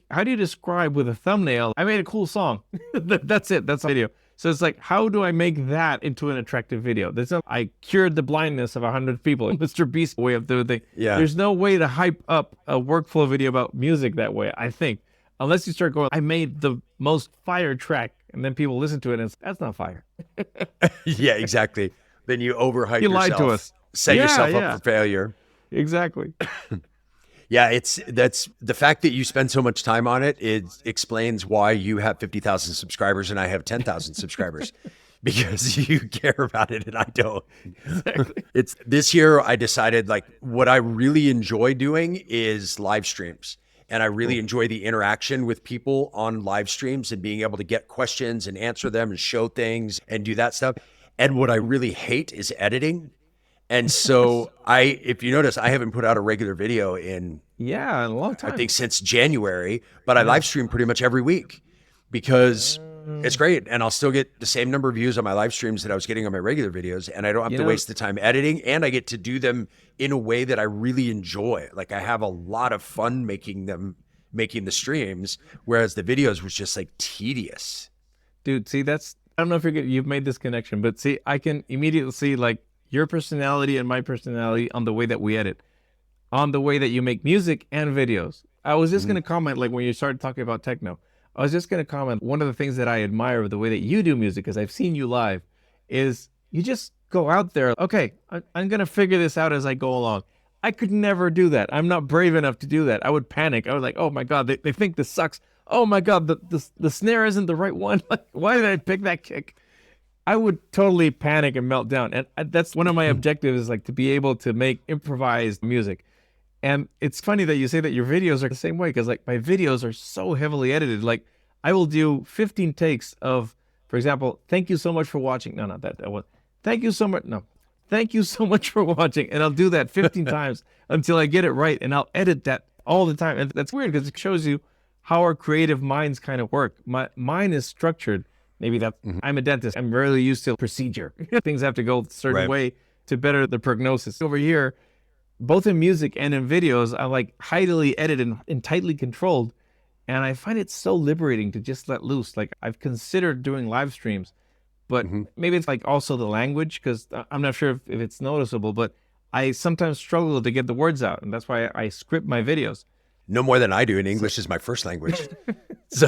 how do you describe with a thumbnail, I made a cool song. That's it. That's the video. So it's like, how do I make that into an attractive video? I cured the blindness of 100 people. Mr. Beast way of doing things.
Yeah.
There's no way to hype up a workflow video about music that way, I think. Unless you start going, I made the most fire track, and then people listen to it and that's not fire.
Yeah, exactly. Then you overhype yourself.
You lied to us.
Set yourself up for failure.
Exactly.
Yeah, that's the fact that you spend so much time on it. It explains why you have 50,000 subscribers and I have 10,000 subscribers, because you care about it and I don't.
Exactly.
It's this year I decided like what I really enjoy doing is live streams. And I really enjoy the interaction with people on live streams and being able to get questions and answer them and show things and do that stuff. And what I really hate is editing. And so if you notice, I haven't put out a regular video in
a long time.
I think since January, but I live stream pretty much every week because it's great. And I'll still get the same number of views on my live streams that I was getting on my regular videos. And I don't have to waste the time editing, and I get to do them in a way that I really enjoy. Like I have a lot of fun making the streams, whereas the videos was just like tedious.
Dude, see, I don't know if you've made this connection, but see, I can immediately see like your personality and my personality on the way that we edit, on the way that you make music and videos. I was just going to comment, like when you started talking about techno, I was just going to comment, one of the things that I admire with the way that you do music, because I've seen you live, is you just go out there. Okay, I'm going to figure this out as I go along. I could never do that. I'm not brave enough to do that. I would panic. I was like, oh my God, they think this sucks. Oh my God, the snare isn't the right one. Like, why did I pick that kick? I would totally panic and melt down. And that's one of my objectives, is like to be able to make improvised music. And it's funny that you say that your videos are the same way, because like my videos are so heavily edited. Like I will do 15 takes of, for example, thank you so much for watching. No, not that one. Thank you so much. No, thank you so much for watching. And I'll do that 15 times until I get it right. And I'll edit that all the time. And that's weird because it shows you how our creative minds kind of work. Mine is structured. Maybe that's, I'm a dentist. I'm really used to procedure. Things have to go a certain way to better the prognosis. Over here, both in music and in videos, I'm like highly edited and tightly controlled. And I find it so liberating to just let loose. Like I've considered doing live streams, but maybe it's like also the language, because I'm not sure if it's noticeable, but I sometimes struggle to get the words out. And that's why I script my videos.
No more than I do. And English is my first language. So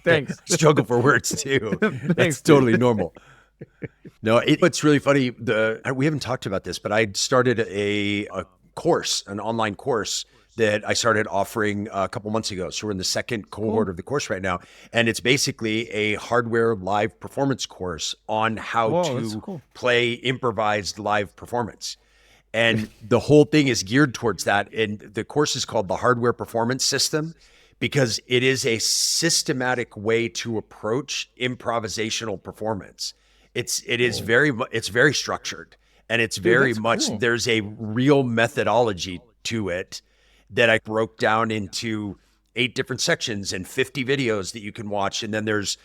thanks.
I struggle for words too. That's totally normal. No, it's really funny. We haven't talked about this, but I started a course, an online course that I started offering a couple months ago. So we're in the second cohort of the course right now. And it's basically a hardware live performance course on how to play improvised live performance. And the whole thing is geared towards that. And the course is called the Hardware Performance System, because it is a systematic way to approach improvisational performance. It's very structured, and it's very much, there's a real methodology to it that I broke down into 8 different sections and 50 videos that you can watch. And then there's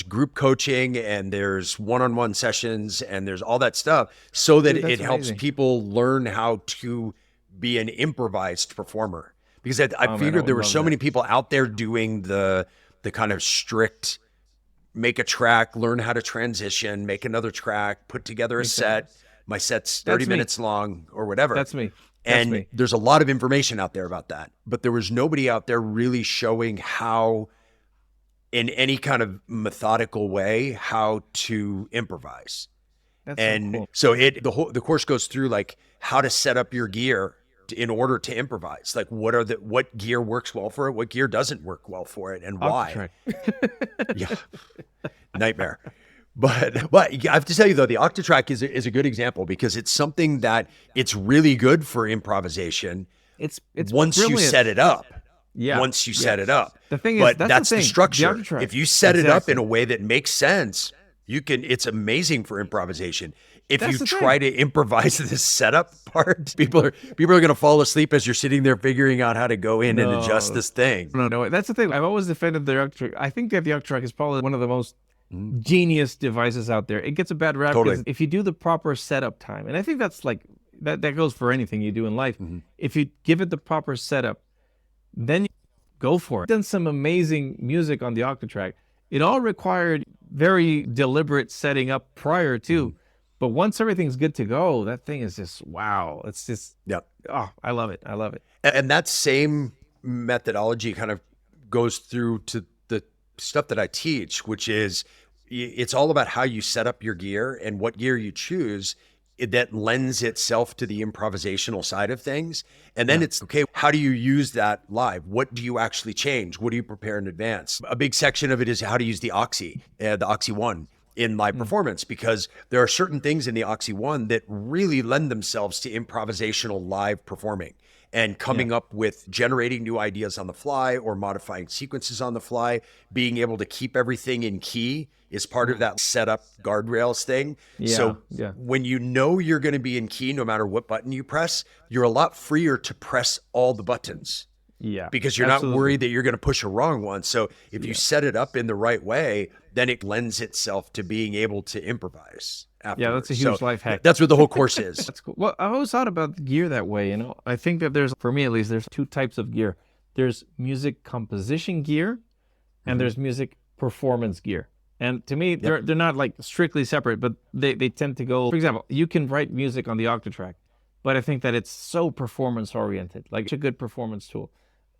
group coaching and there's one-on-one sessions and there's all that stuff so that
Dude,
it
that's
helps
amazing.
people learn how to be an improvised performer. Because I
Oh man, I
figured
would
there were
love
so
that.
many people out there doing the kind of strict make a track, learn how to transition, make another track, put together a
Makes sense.
set. My set's 30
That's me.
minutes long or whatever.
That's me. That's
And
me.
there's a lot of information out there about that, but there was nobody out there really showing how, in any kind of methodical way, how to improvise.
That's so
And
cool.
so the course goes through like how to set up your gear in order to improvise. Like what gear works well for it, what gear doesn't work well for it, and why.
Octatrack.
Yeah, nightmare. But I have to tell you though, the Octatrack is a good example because it's something that it's really good for improvisation
It's
once you
brilliant.
set it up.
Yeah.
Once you
yeah.
set it up.
The thing is,
But
that's
that's
the
the
thing.
structure.
The Octatrack.
If you set it up
Exactly.
in a way that makes sense, it's amazing for improvisation. If
That's
you
the
try to improvise this setup part, people are going to fall asleep as you're sitting there figuring out how to go in and adjust this thing.
No, that's the thing. I've always defended the Octatrack. I think that the Octatrack is probably one of the most genius devices out there. It gets a bad rap
Totally.
because if you do the proper setup time, and I think that's like that goes for anything you do in life. If you give it the proper setup, then you go for it. Done some amazing music on the Octatrack. It all required very deliberate setting up prior to, but once everything's good to go, that thing is just wow. It's just oh, I love it. I love it.
And that same methodology kind of goes through to the stuff that I teach, which is it's all about how you set up your gear and what gear you choose that lends itself to the improvisational side of things. And then it's, okay, how do you use that live? What do you actually change? What do you prepare in advance? A big section of it is how to use the Oxy 1 in live performance, because there are certain things in the Oxy 1 that really lend themselves to improvisational live performing and coming up with generating new ideas on the fly or modifying sequences on the fly. Being able to keep everything in key is part of that setup guardrails thing. So when you know you're going to be in key, no matter what button you press, you're a lot freer to press all the buttons.
Yeah.
Because you're not worried that you're going to push a wrong one. So if you set it up in the right way, then it lends itself to being able to improvise afterwards.
Yeah, that's a huge life hack.
That's what the whole course is.
That's cool. Well, I always thought about the gear that way. You know, I think that there's, for me at least, there's 2 types of gear. There's music composition gear, and there's music performance gear. And to me, they're not like strictly separate, but they tend to go. For example, you can write music on the Octatrack, but I think that it's so performance oriented. Like, it's a good performance tool.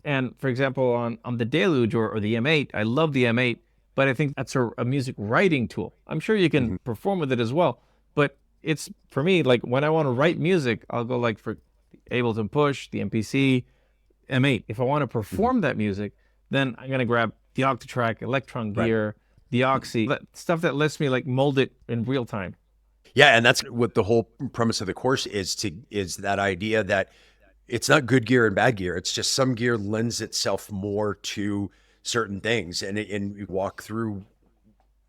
And for example, on the Deluge or the M8, I love the M8, but I think that's a music writing tool. I'm sure you can perform with it as well, but it's, for me, like when I want to write music, I'll go like for Ableton Push, the MPC, M8. If I want to perform that music, then I'm going to grab the Octatrack, Electron gear, the Oxy, stuff that lets me like mold it in real time.
Yeah, and that's what the whole premise of the course is that idea that it's not good gear and bad gear. It's just some gear lends itself more to certain things, and we walk through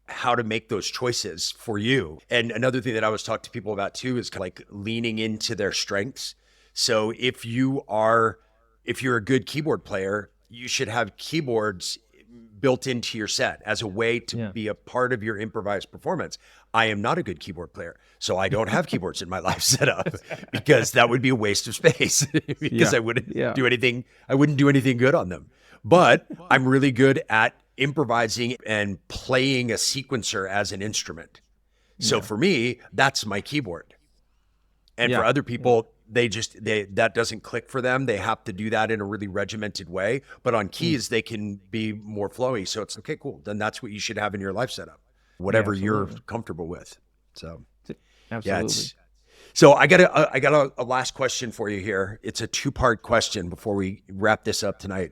how to make those choices for you. And another thing that I always talk to people about too is kind of like leaning into their strengths. So if you're a good keyboard player, you should have keyboards built into your set as a way to be a part of your improvised performance. I am not a good keyboard player, so I don't have keyboards in my live setup because that would be a waste of space because I wouldn't do anything. I wouldn't do anything good on them. But I'm really good at improvising and playing a sequencer as an instrument. So for me, that's my keyboard. And for other people, that doesn't click for them. They have to do that in a really regimented way. But on keys, they can be more flowy. So it's okay, cool. Then that's what you should have in your live setup, whatever you're comfortable with. So
Absolutely.
So I got a last question for you here. It's a 2-part question before we wrap this up tonight.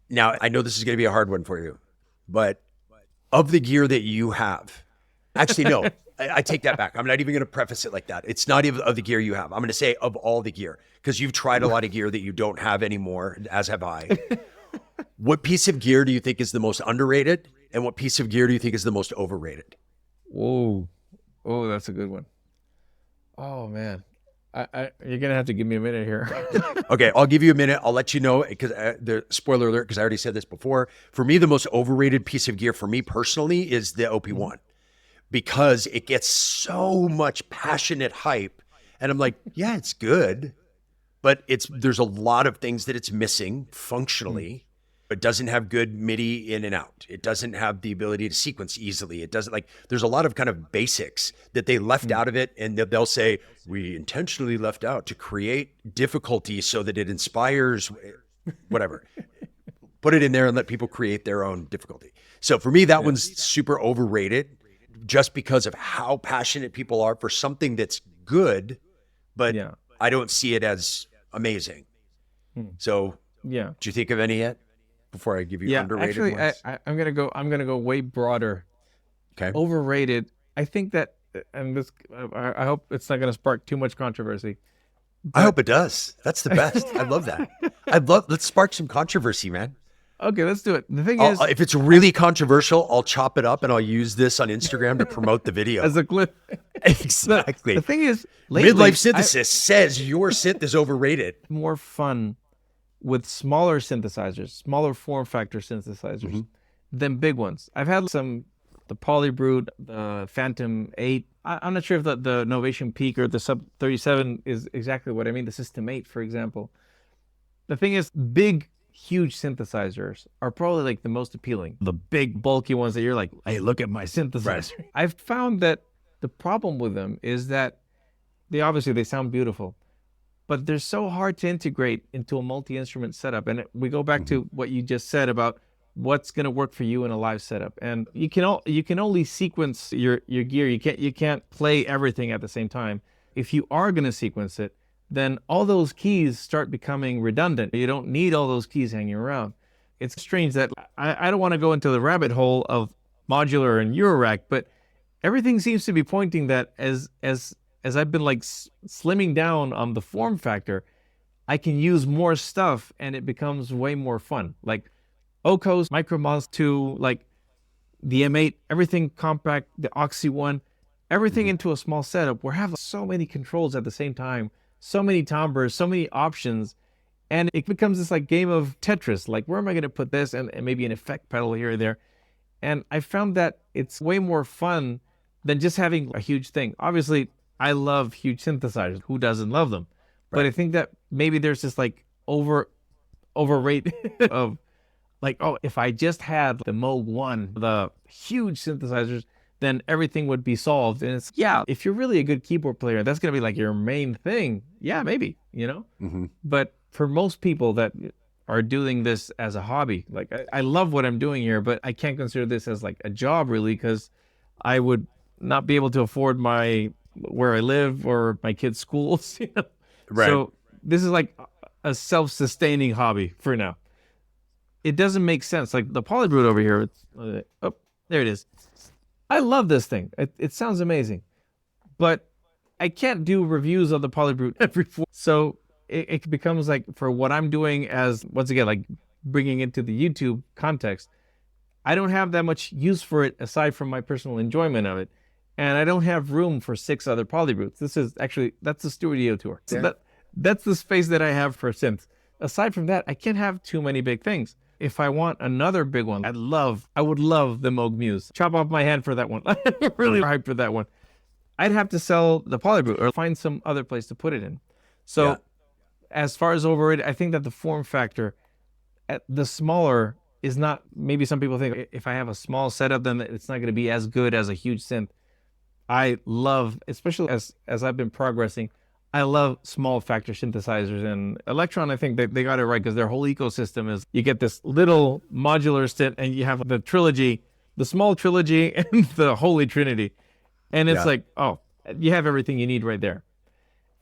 Now, I know this is going to be a hard one for you, but of the gear that you have, actually, no, I take that back. I'm not even going to preface it like that. It's not even of the gear you have. I'm going to say of all the gear, because you've tried a lot of gear that you don't have anymore, as have I. What piece of gear do you think is the most underrated? And what piece of gear do you think is the most overrated?
Whoa. Oh, that's a good one. Oh, man. You're gonna have to give me a minute here.
Okay, I'll give you a minute. I'll let you know because the spoiler alert, because I already said this before. For me, the most overrated piece of gear for me personally is the OP1 because it gets so much passionate hype, and I'm like, yeah, it's good, but there's a lot of things that it's missing functionally. It doesn't have good MIDI in and out. It doesn't have the ability to sequence easily. It doesn't there's a lot of kind of basics that they left out of it. And they'll say, we intentionally left out to create difficulty so that it inspires whatever. Put it in there and let people create their own difficulty. So for me, that one's super overrated just because of how passionate people are for something that's good, but I don't see it as amazing. So do you think of any yet? Before I give you underrated ones.
I'm gonna go way broader.
Okay.
Overrated. I think that, and this, I hope it's not gonna spark too much controversy.
I hope it does. That's the best. I love that. Let's spark some controversy, man.
Okay, let's do it. The thing is,
if it's really controversial, I'll chop it up and I'll use this on Instagram to promote the video.
As a clip.
Exactly.
The thing is, lately,
Midlife Synthesist says your synth is overrated.
More fun with smaller synthesizers, smaller form factor synthesizers than big ones. I've had the Polybrute, the Phantom 8. I'm not sure if the Novation Peak or the Sub 37 is exactly what I mean. The System 8, for example. The thing is, big, huge synthesizers are probably like the most appealing. The big, bulky ones that you're like, hey, look at my synthesizer. Right. I've found that the problem with them is that they sound beautiful, but they're so hard to integrate into a multi-instrument setup. And we go back to what you just said about what's going to work for you in a live setup. And you can only sequence your gear. You can't play everything at the same time. If you are going to sequence it, then all those keys start becoming redundant. You don't need all those keys hanging around. It's strange that I don't want to go into the rabbit hole of modular and Eurorack, but everything seems to be pointing that as I've been slimming down on the form factor, I can use more stuff and it becomes way more fun. Like Ocos, Micromos 2, like the M8, everything compact, the Oxy 1, everything into a small setup where I have so many controls at the same time, so many timbres, so many options, and it becomes this game of Tetris. Like, where am I going to put this? And maybe an effect pedal here or there. And I found that it's way more fun than just having a huge thing. Obviously, I love huge synthesizers. Who doesn't love them? Right. But I think that maybe there's this overrate of if I just had the Moog 1, the huge synthesizers, then everything would be solved. And if you're really a good keyboard player, that's going to be your main thing. Yeah, maybe, But for most people that are doing this as a hobby, I love what I'm doing here, but I can't consider this as a job really, because I would not be able to afford where I live or my kids' schools. Right. So this is a self-sustaining hobby for now. It doesn't make sense. The Polybrute over here, there it is. I love this thing. It sounds amazing, but I can't do reviews of the Polybrute every 4. So it becomes for what I'm doing as, once again, bringing into the YouTube context, I don't have that much use for it aside from my personal enjoyment of it. And I don't have room for 6 other Polybrutes. That's the studio tour. So that's the space that I have for synths. Aside from that, I can't have too many big things. If I want another big one, I would love the Moog Muse. Chop off my hand for that one. I'm really hyped for that one. I'd have to sell the Polybrute or find some other place to put it in. So as far as overrated, I think that the form factor, the smaller is not, maybe some people think if I have a small setup, then it's not going to be as good as a huge synth. I love, especially as I've been progressing, I love small factor synthesizers, and Electron, I think they got it right, because their whole ecosystem is, you get this little modular synth and you have the trilogy, the small trilogy and the holy trinity. And it's you have everything you need right there.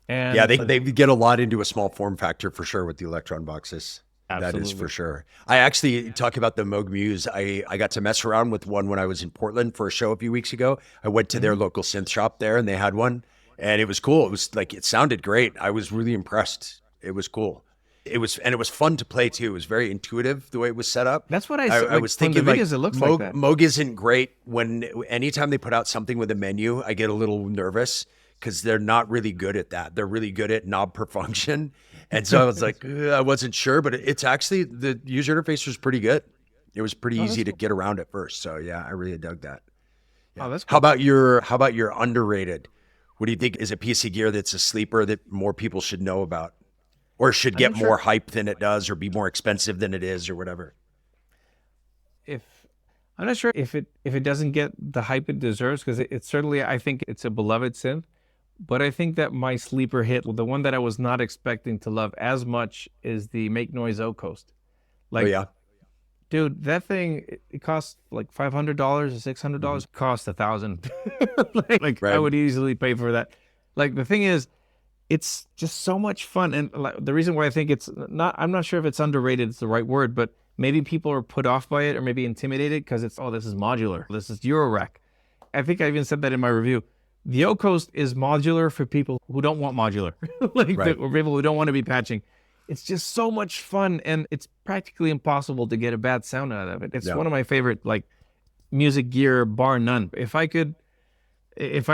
And
they get a lot into a small form factor for sure with the Electron boxes. Absolutely. That is for sure. I actually, talk about the Moog Muse, I got to mess around with one when I was in Portland for a show a few weeks ago. I went to their local synth shop there and they had one. And it was cool. It was it sounded great. I was really impressed. It was cool. It was fun to play too. It was very intuitive the way it was set up.
That's what I was thinking. The videos, it looks
Moog isn't great anytime they put out something with a menu, I get a little nervous because they're not really good at that. They're really good at knob per function. And so I was like, I wasn't sure, but it's actually, the user interface was pretty good. It was pretty easy to get around at first. So yeah, I really dug that. Yeah.
Oh, that's cool.
How about your underrated? What do you think is a piece of gear that's a sleeper that more people should know about, or should get more hype than it does, or be more expensive than it is, or whatever?
I'm not sure if it doesn't get the hype it deserves, because it certainly, I think it's a beloved synth. But I think that my sleeper hit, the one that I was not expecting to love as much, is the Make Noise Coast. Like,
oh yeah,
dude, that thing, it costs like $500 or $600. Cost $1,000. like
Right.
I would easily pay for that. Like, the thing is, it's just so much fun. And like, the reason why I think it's not, I'm not sure if it's underrated, it's the right word, but maybe people are put off by it or maybe intimidated because it's, oh, this is modular. This is Eurorack. I think I even said that in my review. The O-Coast is modular for people who don't want modular,
Right.
or people who don't want to be patching. It's just so much fun, and it's practically impossible to get a bad sound out of it. It's one of my favorite like music gear, bar none. If I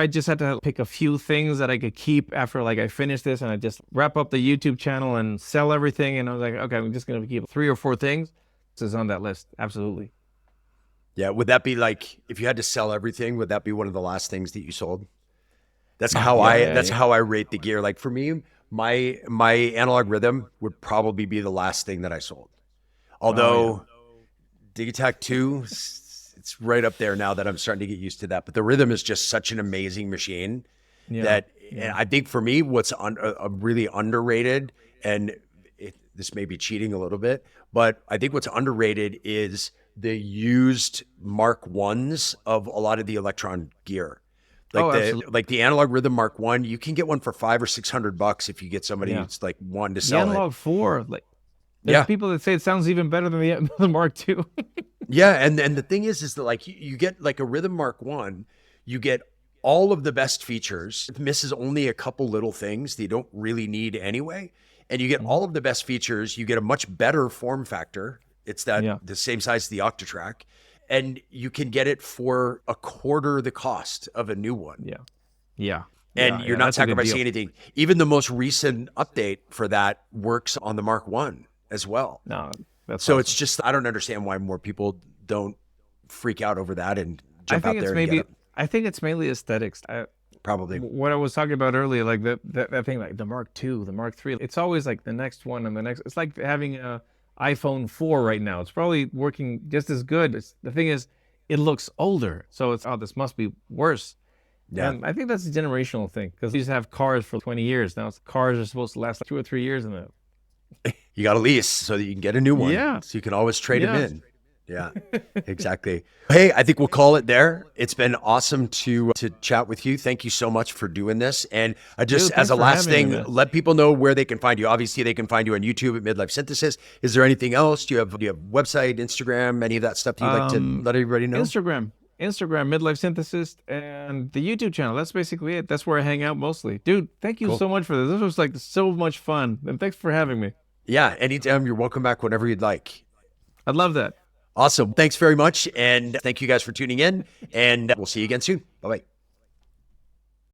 just had to pick a few things that I could keep after like I finish this and I just wrap up the YouTube channel and sell everything, and I was like, okay, I'm just gonna keep 3 or 4 things. This is on that list, absolutely.
Yeah. Would that be like, if you had to sell everything, would that be one of the last things that you sold? That's how how I rate the gear. Like for me, my analog rhythm would probably be the last thing that I sold. Although Digitac 2, it's right up there now that I'm starting to get used to that. But the rhythm is just such an amazing machine that and I think for me, what's really underrated, and this may be cheating a little bit, but I think what's underrated is the used Mark 1s of a lot of the electron gear. Like the analog rhythm Mark 1, you can get one for $500 or $600 if you get somebody who's like wanting to sell
the analog
it.
4, like there's people that say it sounds even better than the Mark II.
Yeah, and the thing is that like you get like a rhythm Mark 1, you get all of the best features. It misses only a couple little things that you don't really need anyway, and you get all of the best features. You get a much better form factor. It's the same size as the Octatrack. And you can get it for a quarter the cost of a new one.
Yeah.
And you're not sacrificing anything. Even the most recent update for that works on the Mark 1 as well.
No, that's
so
awesome.
It's just, I don't understand why more people don't freak out over that and jump out there and get it.
I think it's mainly aesthetics.
Probably.
What I was talking about earlier, like that thing, like the Mark II, the Mark III, it's always like the next one and the next. It's like having a iPhone 4 right now. It's probably working just as good. The thing is, it looks older. So it's, this must be worse. Yeah. And I think that's a generational thing, because we used to have cars for 20 years. Now cars are supposed to last like 2 or 3 years.
You got a lease so that you can get a new one.
Yeah.
So you can always trade them in. Yeah, exactly. Hey, I think we'll call it there. It's been awesome to chat with you. Thank you so much for doing this. And I just, as a last thing, let people know where they can find you. Obviously, they can find you on YouTube at Midlife Synthesist. Is there anything else? Do you have website, Instagram, any of that stuff you'd like to let everybody know?
Instagram, Midlife Synthesist, and the YouTube channel. That's basically it. That's where I hang out mostly. Dude, thank you so much for this. This was like so much fun. And thanks for having me.
Yeah, anytime. You're welcome back whenever you'd like.
I'd love that.
Awesome. Thanks very much. And thank you guys for tuning in. And we'll see you again soon. Bye-bye.